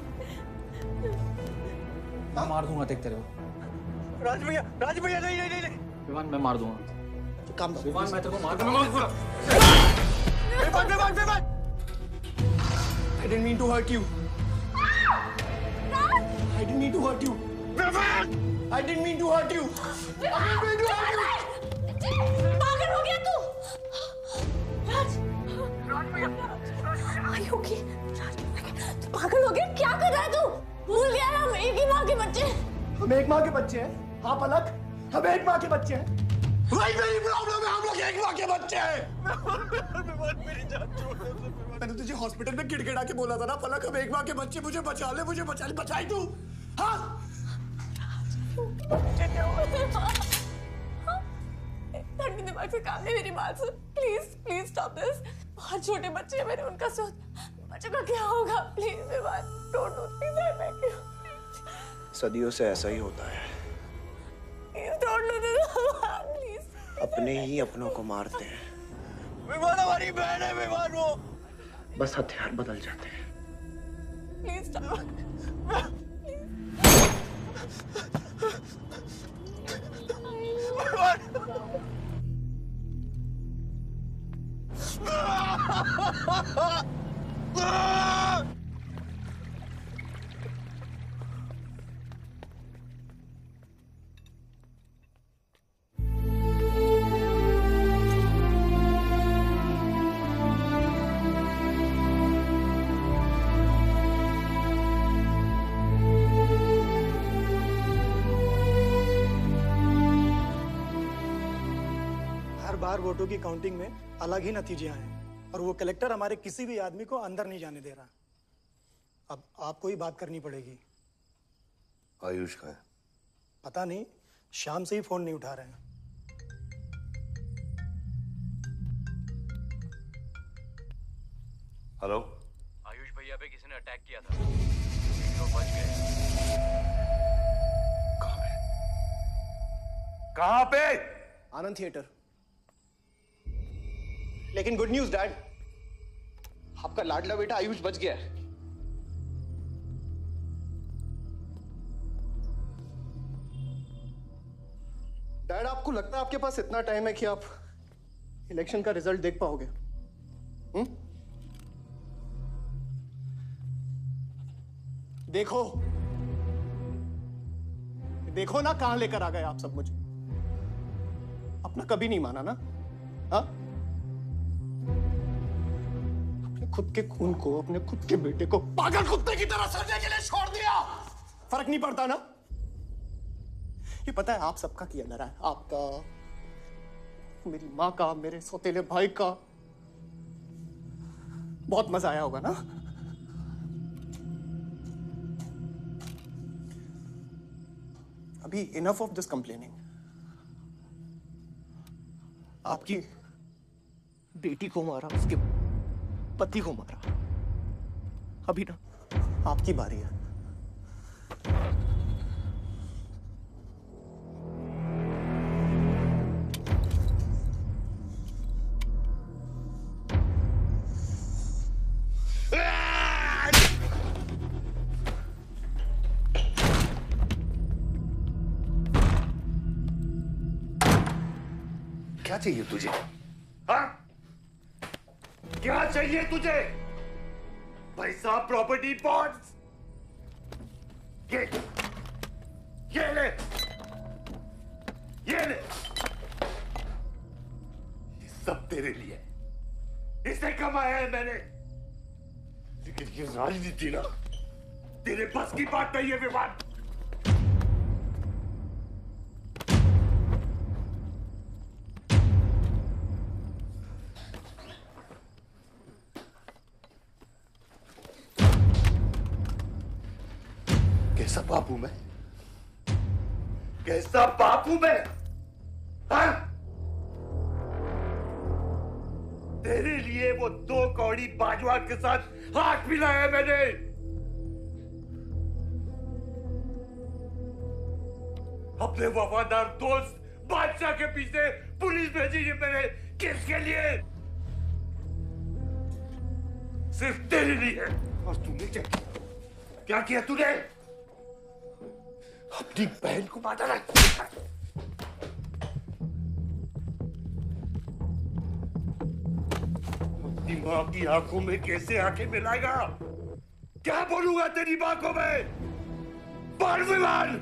मैं मार दूंगा देख तेरे को। राज भैया नहीं। विवान मैं मार दूंगा। काम विवान मैं तेरे को मार दूंगा। Vivaan! I didn't mean to hurt you. I didn't mean to hurt you. Vivaan! I didn't mean to hurt you. पागल हो गया तू? राज भैया, are you okay? तू पागल हो गया? क्या कर रहा है तू? भूल गया हम एक ही माँ के बच्चे। हम एक माँ के बच्चे हैं? हाँ पलक, हम एक माँ के बच्चे हैं। वही मेरी प्रॉब्लम है, हम लोग एक माँ के बच्चे हैं। मेरी जान छोड़ दे। मैंने तुझे हॉस्पिटल में गिड़गिड़ा के बोला था ना पलक, हम एक माँ के बच्चे, मुझे बचा ले, बचाई तू। हाँ? ठंडी दिमाग से काम नहीं, मेरी बात सुन। Please stop this. बहुत छोटे बच्चे हैं मेरे, उनका बच्चों का क्या होगा? Please Vivaan, don't do this, I beg you. सदियों से ऐसा ही होता है। Don't do this, please. अपने ही अपनों को मारते हैं। विवान हमारी बहन है, विवान वो। बस हथियार बदल जाते हैं। Please stop. वोटों की काउंटिंग में अलग ही नतीजे आए और वो कलेक्टर हमारे किसी भी आदमी को अंदर नहीं जाने दे रहा। अब आपको ही बात करनी पड़ेगी। आयुष का है? पता नहीं, शाम से ही फोन नहीं उठा रहे हैं। हेलो, आयुष भैया पे किसी ने अटैक किया था, तो बच गए। कहां पे? आनंद थिएटर। लेकिन गुड न्यूज डैड, आपका लाडला बेटा आयुष बच गया है। डैड, आपको लगता है आपके पास इतना टाइम है कि आप इलेक्शन का रिजल्ट देख पाओगे? देखो देखो ना, कहां लेकर आ गए आप सब मुझे। अपना कभी नहीं माना ना? हाँ, अपने खुद के खून को, अपने खुद के बेटे को पागल कुत्ते की तरह सड़ने के लिए छोड़ दिया। फर्क नहीं पड़ता ना? ये पता है आप सबका किया डरा है, आपका, मेरी माँ का, मेरे सौतेले भाई का। बहुत मजा आया होगा ना? अभी इनफ ऑफ दिस कंप्लेनिंग। आपकी बेटी को मारा, उसके पति को मारा, अभी ना आपकी बारी है। क्या चाहिए तुझे? हाँ? क्या चाहिए तुझे? पैसा, प्रॉपर्टी, बॉन्ड्स? ये ले, ये ले। ये सब तेरे लिए, इसे कमाया है मैंने। लेकिन ये राजनीति ना, तेरे बस की बात नहीं है विवाद। कैसा बाप हूं मैं? कैसा बाप हूं मैं? हाँ? तेरे लिए वो 2 कौड़ी बाजवा के साथ हाथ मिलाया मैंने। अपने वफादार दोस्त बादशाह के पीछे पुलिस भेजी है मैंने। किसके लिए? सिर्फ तेरे लिए। और तूने क्या किया तूने? अपनी बहन को मारा ना। अपनी मां की आंखों में कैसे आंखें मिलाएगा? क्या बोलूंगा तेरी मां को मैं? बोल विमान।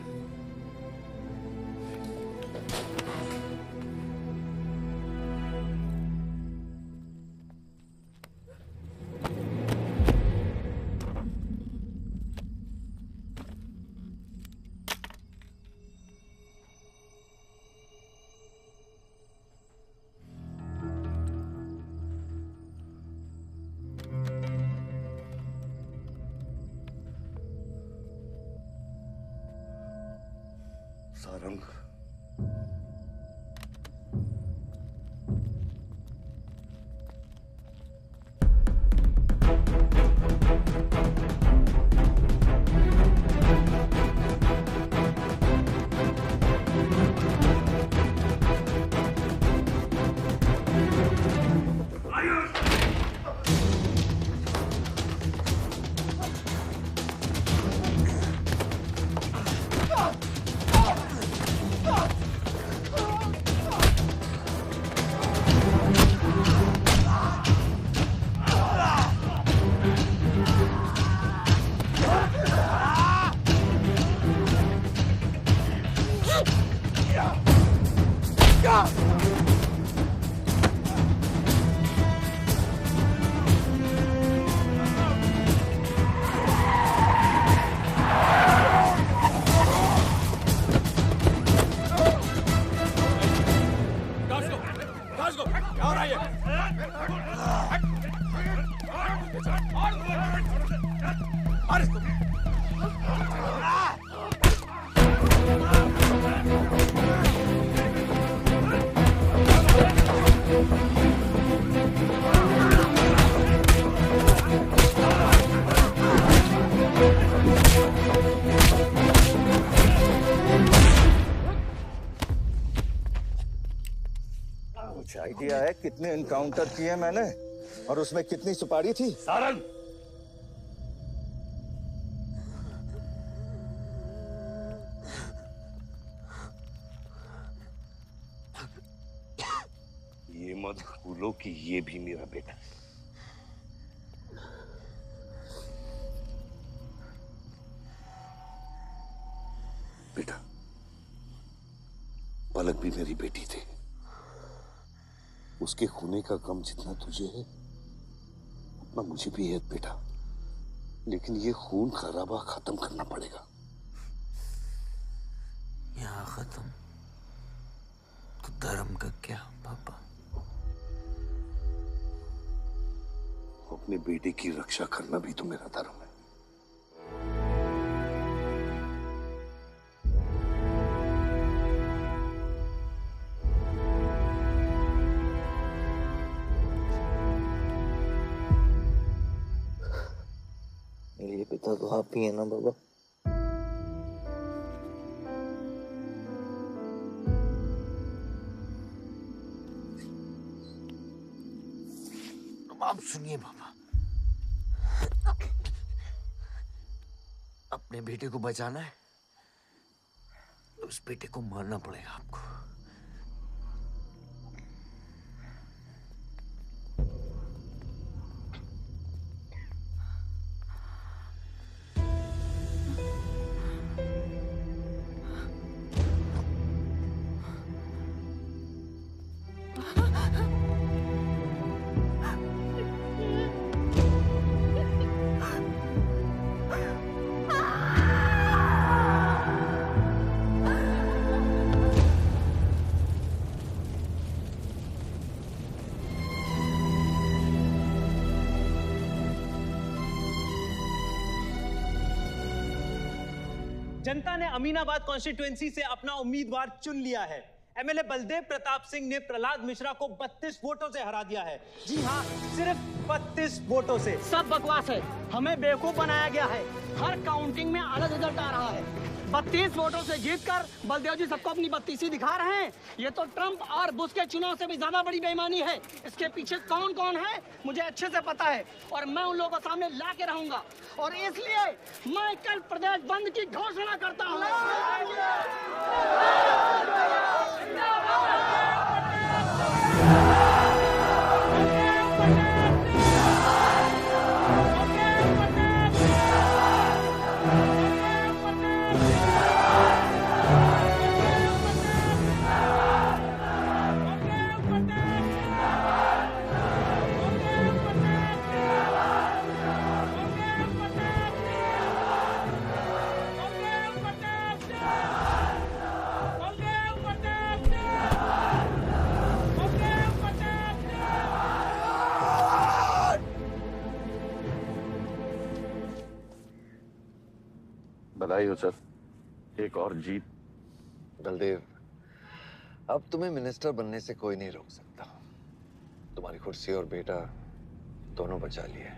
सारंग, कुछ आइडिया है कितने एनकाउंटर किए मैंने और उसमें कितनी सुपारी थी? सारंग, मत भूलो कि ये भी मेरा बेटा है। बेटा, पलक भी मेरी बेटी थी। उसके खोने का गम जितना तुझे है उतना मुझे भी है बेटा, लेकिन ये खून खराबा खत्म करना पड़ेगा। यहाँ खत्म तो धर्म का क्या पापा? अपने बेटे की रक्षा करना भी तो मेरा धर्म है। मेरे पिता तो आप ही है ना बाबा? आप सुनिए बाबा, अपने बेटे को बचाना है तो उस बेटे को मारना पड़ेगा आपको। जनता ने अमीनाबाद कॉन्स्टिट्यूएंसी से अपना उम्मीदवार चुन लिया है। एमएलए बलदेव प्रताप सिंह ने प्रहलाद मिश्रा को 32 वोटों से हरा दिया है। जी हाँ, सिर्फ 32 वोटों से। सब बकवास है, हमें बेवकूफ बनाया गया है। हर काउंटिंग में अलग रिजल्ट आ रहा है। 32 वोटों से जीतकर बलदेव जी सबको अपनी बत्तीसी दिखा रहे हैं। ये तो ट्रंप और बुश के चुनाव से भी ज्यादा बड़ी बेईमानी है। इसके पीछे कौन कौन है मुझे अच्छे से पता है और मैं उन लोगों के सामने ला के रहूंगा और इसलिए मैं कल प्रदेश बंद की घोषणा करता हूँ। बधाई हो सर, एक और जीत। बलदेव, अब तुम्हें मिनिस्टर बनने से कोई नहीं रोक सकता। तुम्हारी कुर्सी और बेटा दोनों बचा लिए।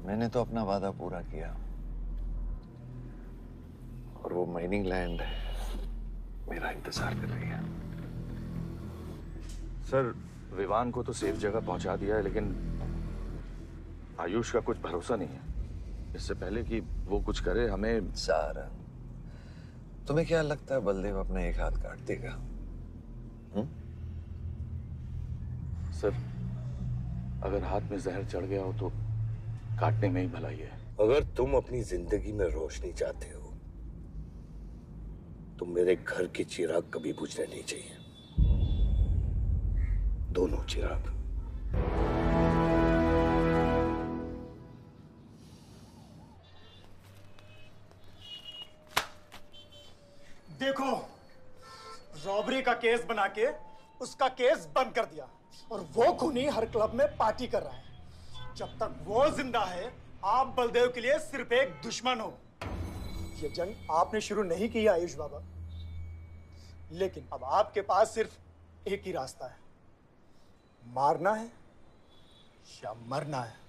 मैंने तो अपना वादा पूरा किया और वो माइनिंग लैंड मेरा इंतजार कर रही है। सर, विवान को तो सेफ जगह पहुंचा दिया है, लेकिन आयुष का कुछ भरोसा नहीं है। इससे पहले कि वो कुछ करे हमें। सारा, तुम्हें क्या लगता है बलदेव अपना एक हाथ काट देगा? सर, अगर हाथ में जहर चढ़ गया हो तो काटने में ही भलाई है। अगर तुम अपनी जिंदगी में रोशनी चाहते हो तो मेरे घर के चिराग कभी बुझने नहीं चाहिए, दोनों चिराग। देखो, रॉबरी का केस बना के उसका केस बंद कर दिया और वो खूनी हर क्लब में पार्टी कर रहा है। जब तक वो जिंदा है, आप बलदेव के लिए सिर्फ एक दुश्मन हो। ये जंग आपने शुरू नहीं की आयुष बाबा, लेकिन अब आपके पास सिर्फ एक ही रास्ता है, मारना है या मरना है।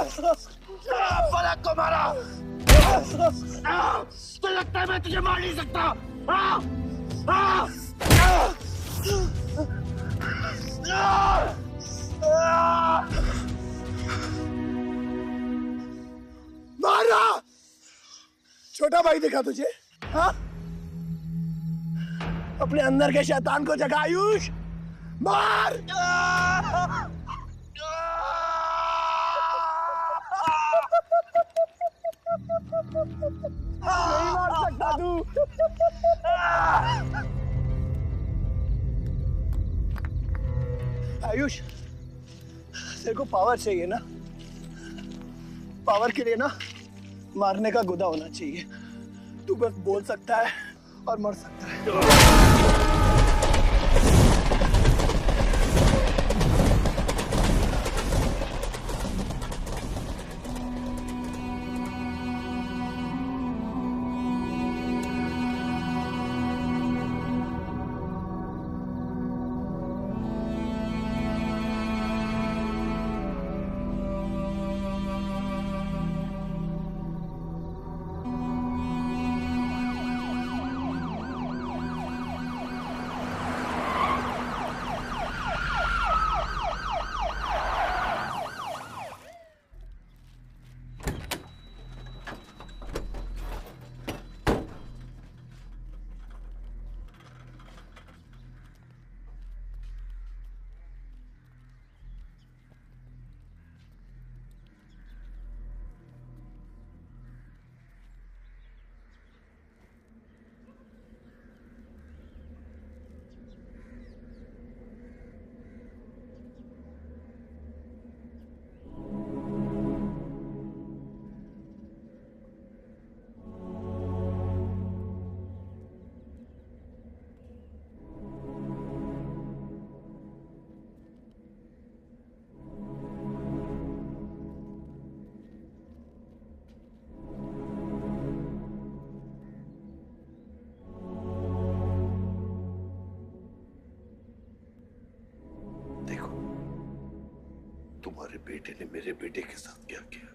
फलक को मारा। तो लगता है मैं तुझे मार नहीं सकता। मारा। छोटा भाई दिखा तुझे? हाँ? अपने अंदर के शैतान को जगा आयुष। मार। नहीं मार सकता तू। आयुष, तेरे को पावर चाहिए ना? पावर के लिए ना मारने का गुदा होना चाहिए। तू बस बोल सकता है और मर सकता है। तुम्हारे बेटे ने मेरे बेटे के साथ क्या किया?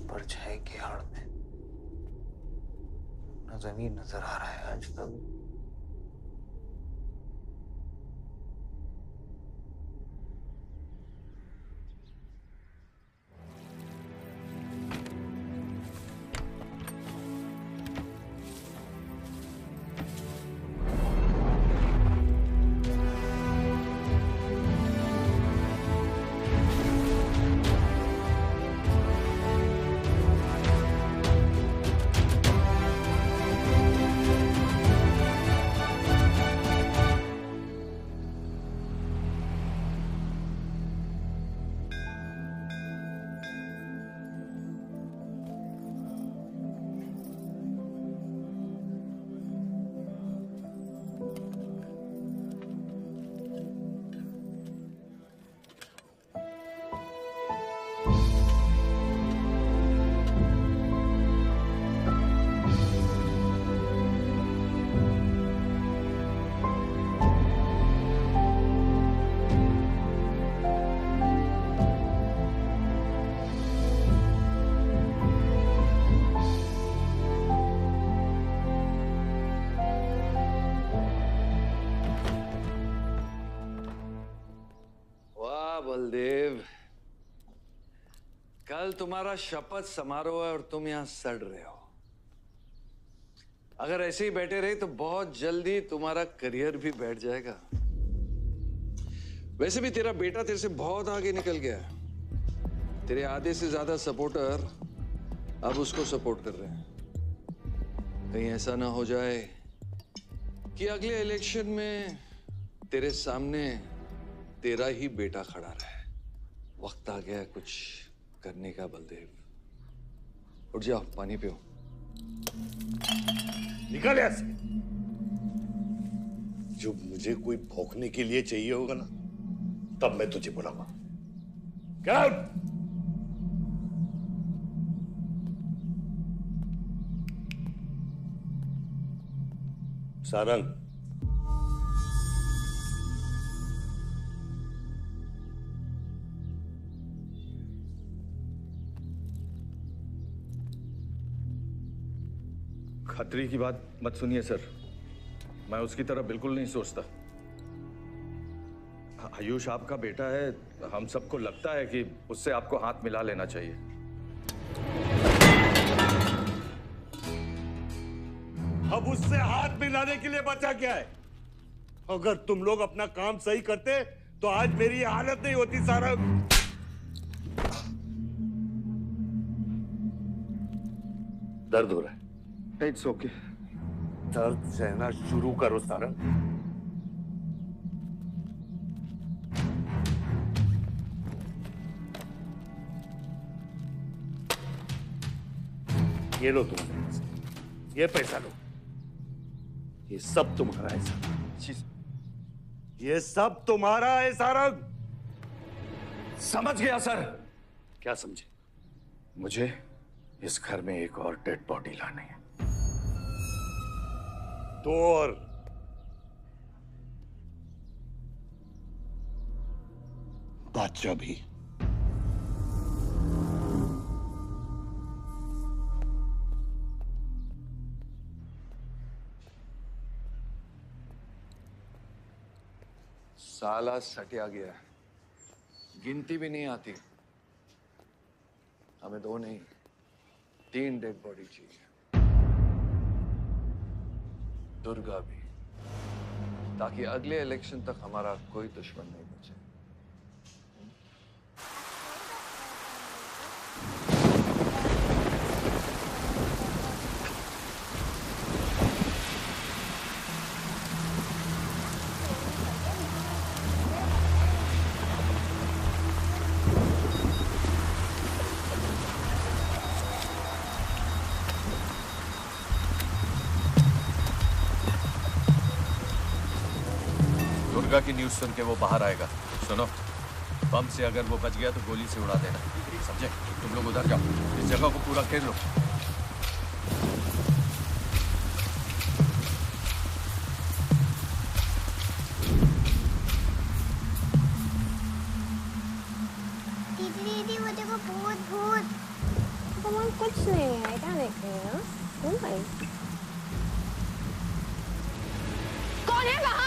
परछाई की आड़ में न जमीन नजर आ रहा है आज तक। बलदेव, कल तुम्हारा शपथ समारोह है और तुम यहां सड़ रहे हो। अगर ऐसे ही बैठे रहे तो बहुत जल्दी तुम्हारा करियर भी बैठ जाएगा। वैसे भी तेरा बेटा तेरे से बहुत आगे निकल गया है। तेरे आधे से ज्यादा सपोर्टर अब उसको सपोर्ट कर रहे हैं। कहीं ऐसा ना हो जाए कि अगले इलेक्शन में तेरे सामने तेरा ही बेटा खड़ा रहे। वक्त आ गया कुछ करने का बलदेव। उठ जाओ, पानी पियो। निकल यहाँ से। जब मुझे कोई भौंकने के लिए चाहिए होगा ना, तब मैं तुझे बुलाऊंगा। Get out! सारंग, खतरी की बात मत सुनिए सर, मैं उसकी तरह बिल्कुल नहीं सोचता। आयुष आपका बेटा है, हम सबको लगता है कि उससे आपको हाथ मिला लेना चाहिए। अब उससे हाथ मिलाने के लिए बचा क्या है? अगर तुम लोग अपना काम सही करते तो आज मेरी ये हालत नहीं होती। सारंग, दर्द हो रहा है? It's okay. दर्द सहना शुरू करो सारंग। ये लो तुम्हारे पैसे, ये पैसा लो। ये सब तुम्हारा है सारंग, ये सब तुम्हारा है सारंग। समझ गया सर। क्या समझे? मुझे इस घर में एक और डेड बॉडी लानी है। तो और बादशाह भी। साला सटिया गया है, गिनती भी नहीं आती। हमें 2 नहीं 3 डेड बॉडी चाहिए। दुर्गा भी, ताकि अगले इलेक्शन तक हमारा कोई दुश्मन नहीं बचे। दुर्गा की न्यूज़ सुन के वो बाहर आएगा। सुनो, बम से अगर वो बच गया तो गोली से उड़ा देना, समझे? तुम लोग उधर जाओ, इस जगह को पूरा घेर लो। दीदी वो देखो, भूत भूत। भगवान कुछ नहीं है, क्या देख रही है ना? कौन है वहाँ?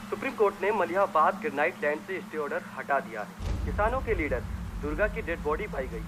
सुप्रीम कोर्ट ने मलिहाबाद ग्रेनाइट लैंड से स्टे ऑर्डर हटा दिया है। किसानों के लीडर दुर्गा की डेड बॉडी पाई गई।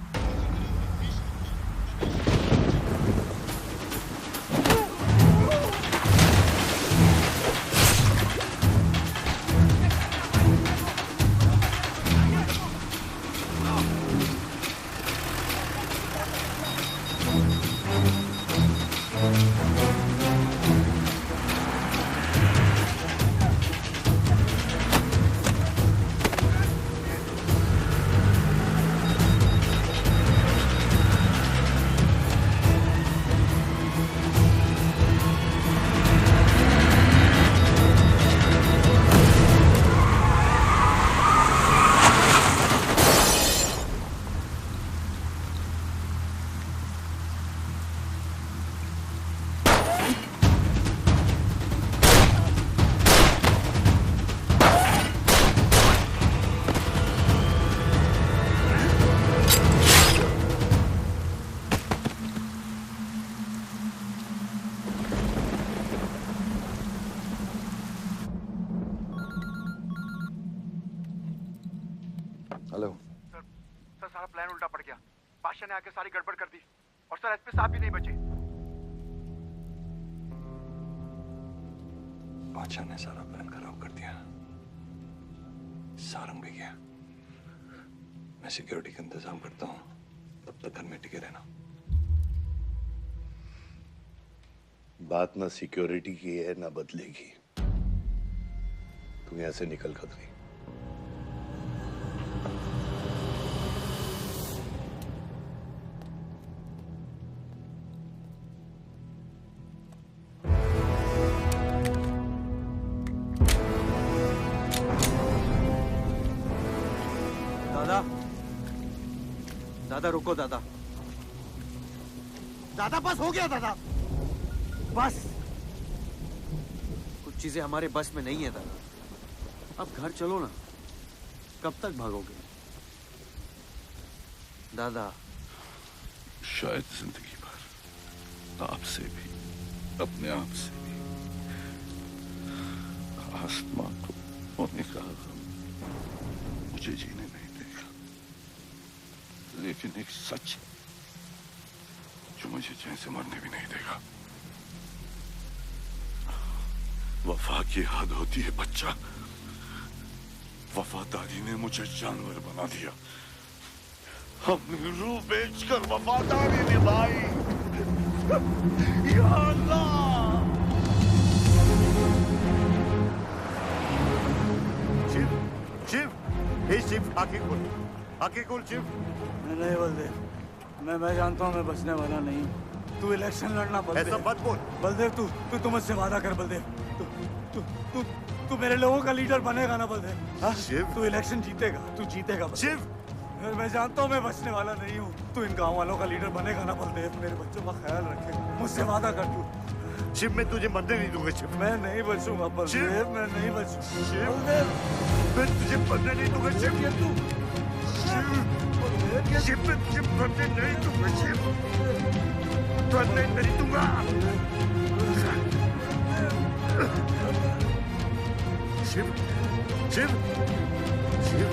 ने आके सारी गड़बड़ कर दी और सर एसपी साहब भी नहीं बचे। बादशाह ने सारा प्लान खराब कर दिया। सारंग भी गया। मैं सिक्योरिटी का इंतजाम करता हूँ, तब तक घर में टिके रहना। बात ना सिक्योरिटी की है ना बदलेगी। तू यहां से निकल खतरी। दादा, दादा रुको दादा। दादा बस हो गया दादा, बस। कुछ चीजें हमारे बस में नहीं है दादा। अब घर चलो ना, कब तक भागोगे दादा? शायद जिंदगी भर आपसे भी, अपने आप से भी। आसमां को होने का गम मुझे जीने नहीं देगा, लेकिन एक सच जो मुझे चैन से मरने भी नहीं देगा। वफा की हद होती है बच्चा। वफादारी ने मुझे जानवर बना दिया। हमने रूह बेचकर वफादारी निभाई। या अल्लाह! शिव, शिव, हे शिव, आंखें खोल, आंखें खोल शिव। नहीं बलदेव, मैं जानता हूँ मैं बचने वाला नहीं हूँ। तू इलेक्शन लड़ना बलदेव। ऐसा मत बोल। बलदेव, तू मुझसे वादा कर बलदेव। तू मेरे लोगों का लीडर बनेगा ना बलदेव? शिव, तू इलेक्शन जीतेगा, तू जीतेगा शिव। मैं जानता हूँ मैं बचने वाला नहीं हूँ। तू इन गाँव वालों का लीडर बनेगा ना बलदेव? मेरे बच्चों का ख्याल रखेगा, मुझसे वादा कर तू। शिव, मैं तुझे मरने नहीं दूंगा शिव। मैं नहीं बचूंगा बलदेव, मैं नहीं बचूंगा शिव। मैं तुझे मरने नहीं दूंगा शिव। तू शिव, मैं तुझे मरने नहीं दूंगा शिव। मरने नहीं दूंगा। शिव, शिव, शिव,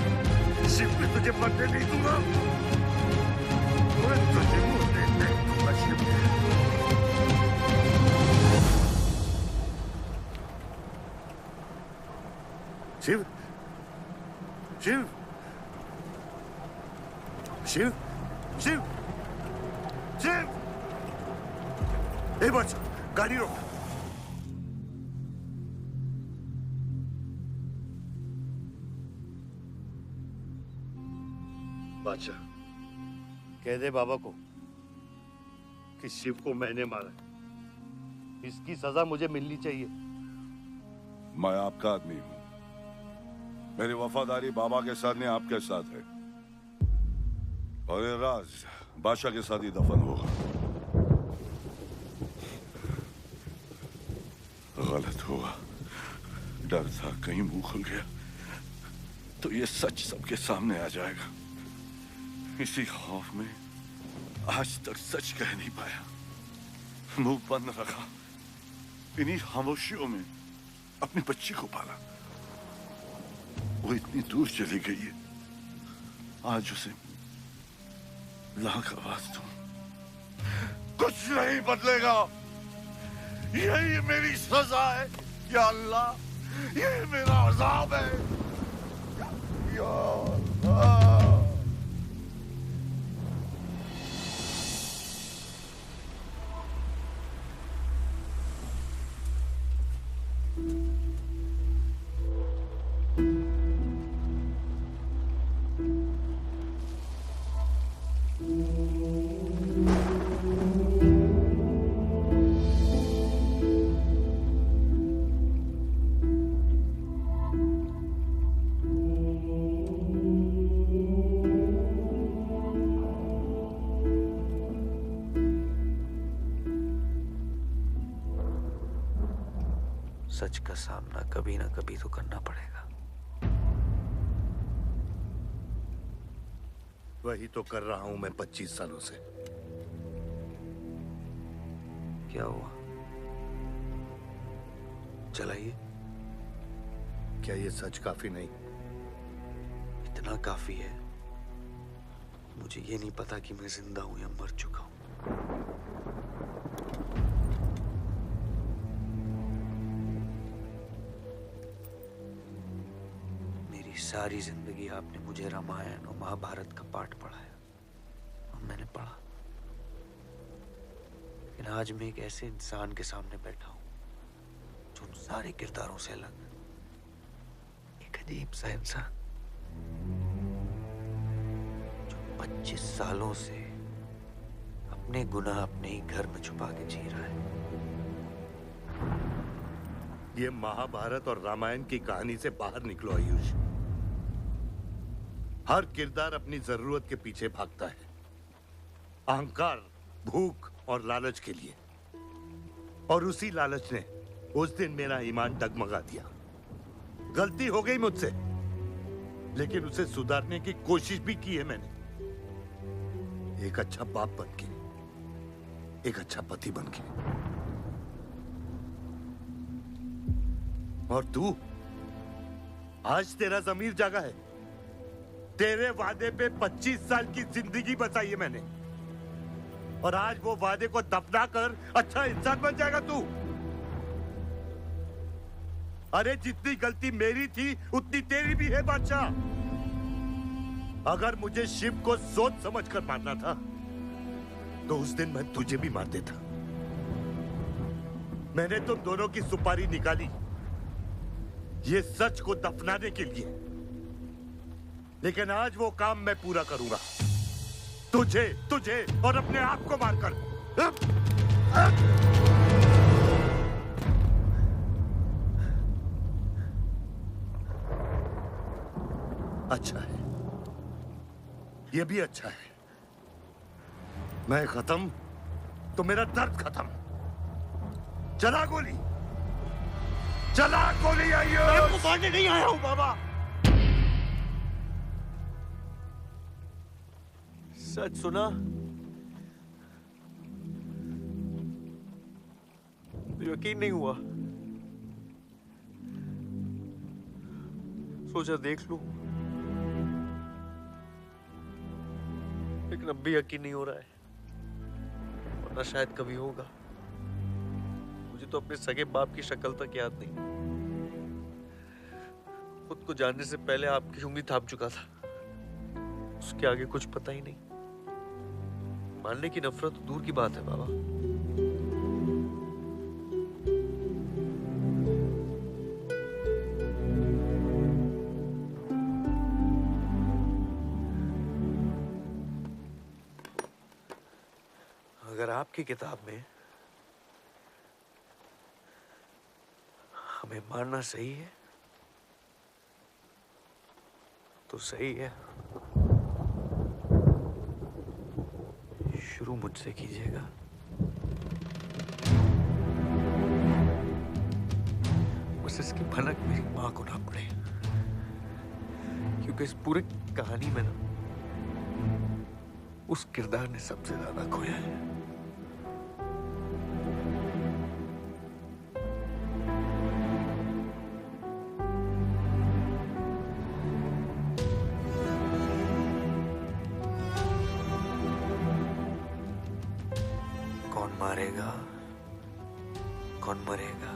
शिव, मैं तुझे मरने नहीं दूंगा। मैं तुझे मरने नहीं दूंगा शिव। शिव, शिव, शिव, शिव, शिव। ए बच्चा, गाड़ी रोक। बादशाह, कह दे बाबा को कि शिव को मैंने मारा है। इसकी सजा मुझे मिलनी चाहिए। मैं आपका आदमी हूं। मेरी वफादारी बाबा के साथ नहीं, आपके साथ है। और ये राज बादशाह के साथ ही दफन होगा। गलत हुआ, डर था कहीं मुंह खुल गया तो ये सच सबके सामने आ जाएगा। इसी खौफ में आज तक सच कह नहीं पाया, मुंह बंद रखा। इन्हीं खामोशियों में अपनी बच्ची को पाला। वो इतनी दूर चली गई है, आज उसे लाख आवाज दूं, कुछ नहीं बदलेगा। यही मेरी सजा है या अल्लाह, यही मेरा अज़ाब है या अल्लाह। सच का सामना कभी ना कभी तो करना पड़ेगा। वही तो कर रहा हूं मैं 25 सालों से। क्या हुआ? चलाइए। क्या ये सच काफी नहीं? इतना काफी है मुझे ये नहीं पता कि मैं जिंदा हूं या मर चुका हूं। मेरी सारी जिंदगी आपने मुझे रामायण और महाभारत का पाठ पढ़ाया और मैंने पढ़ा, लेकिन आज मैं एक ऐसे इंसान के सामने बैठा हूं जो उन सारे किरदारों से अलग, एक अजीब सा इंसान जो 25 सालों से अपने गुनाह अपने ही घर में छुपा के जी रहा है। ये महाभारत और रामायण की कहानी से बाहर निकलो आयुष। हर किरदार अपनी जरूरत के पीछे भागता है, अहंकार, भूख और लालच के लिए, और उसी लालच ने उस दिन मेरा ईमान डगमगा दिया। गलती हो गई मुझसे, लेकिन उसे सुधारने की कोशिश भी की है मैंने, एक अच्छा बाप बन के, एक अच्छा पति बन के। और तू, आज तेरा ज़मीर जागा है। तेरे वादे पे 25 साल की जिंदगी बचाई है मैंने, और आज वो वादे को दफना कर अच्छा इंसान बन जाएगा तू। अरे जितनी गलती मेरी थी उतनी तेरी भी है बादशाह। अगर मुझे शिव को सोच समझ कर मारना था तो उस दिन मैं तुझे भी मार देता। मैंने तुम दोनों की सुपारी निकाली ये सच को दफनाने के लिए, लेकिन आज वो काम मैं पूरा करूंगा, तुझे तुझे और अपने आप को मारकर। अच्छा है, ये भी अच्छा है। मैं खत्म तो मेरा दर्द खत्म। चला गोली, चला गोली। आइए, आपको मारने नहीं आया हूं बाबा। सच सुना, यकीन नहीं हुआ, सोचा देख लूं, लेकिन अब भी यकीन नहीं हो रहा है, वरना शायद कभी होगा। मुझे तो अपने सगे बाप की शक्ल तक याद नहीं। खुद को जानने से पहले आपकी उंगली थाप चुका था, उसके आगे कुछ पता ही नहीं। मानने की नफरत तो दूर की बात है बाबा। अगर आपकी किताब में हमें मारना सही है तो सही है। शुरू मुझसे कीजिएगा। बस इसकी भनक मेरी मां को ना पड़े, क्योंकि इस पूरी कहानी में ना उस किरदार ने सबसे ज्यादा खोया है। कौन मारेगा, कौन मरेगा,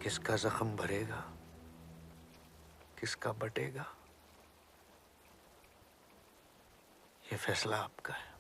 किसका जख्म भरेगा, किसका बटेगा, ये फैसला आपका है।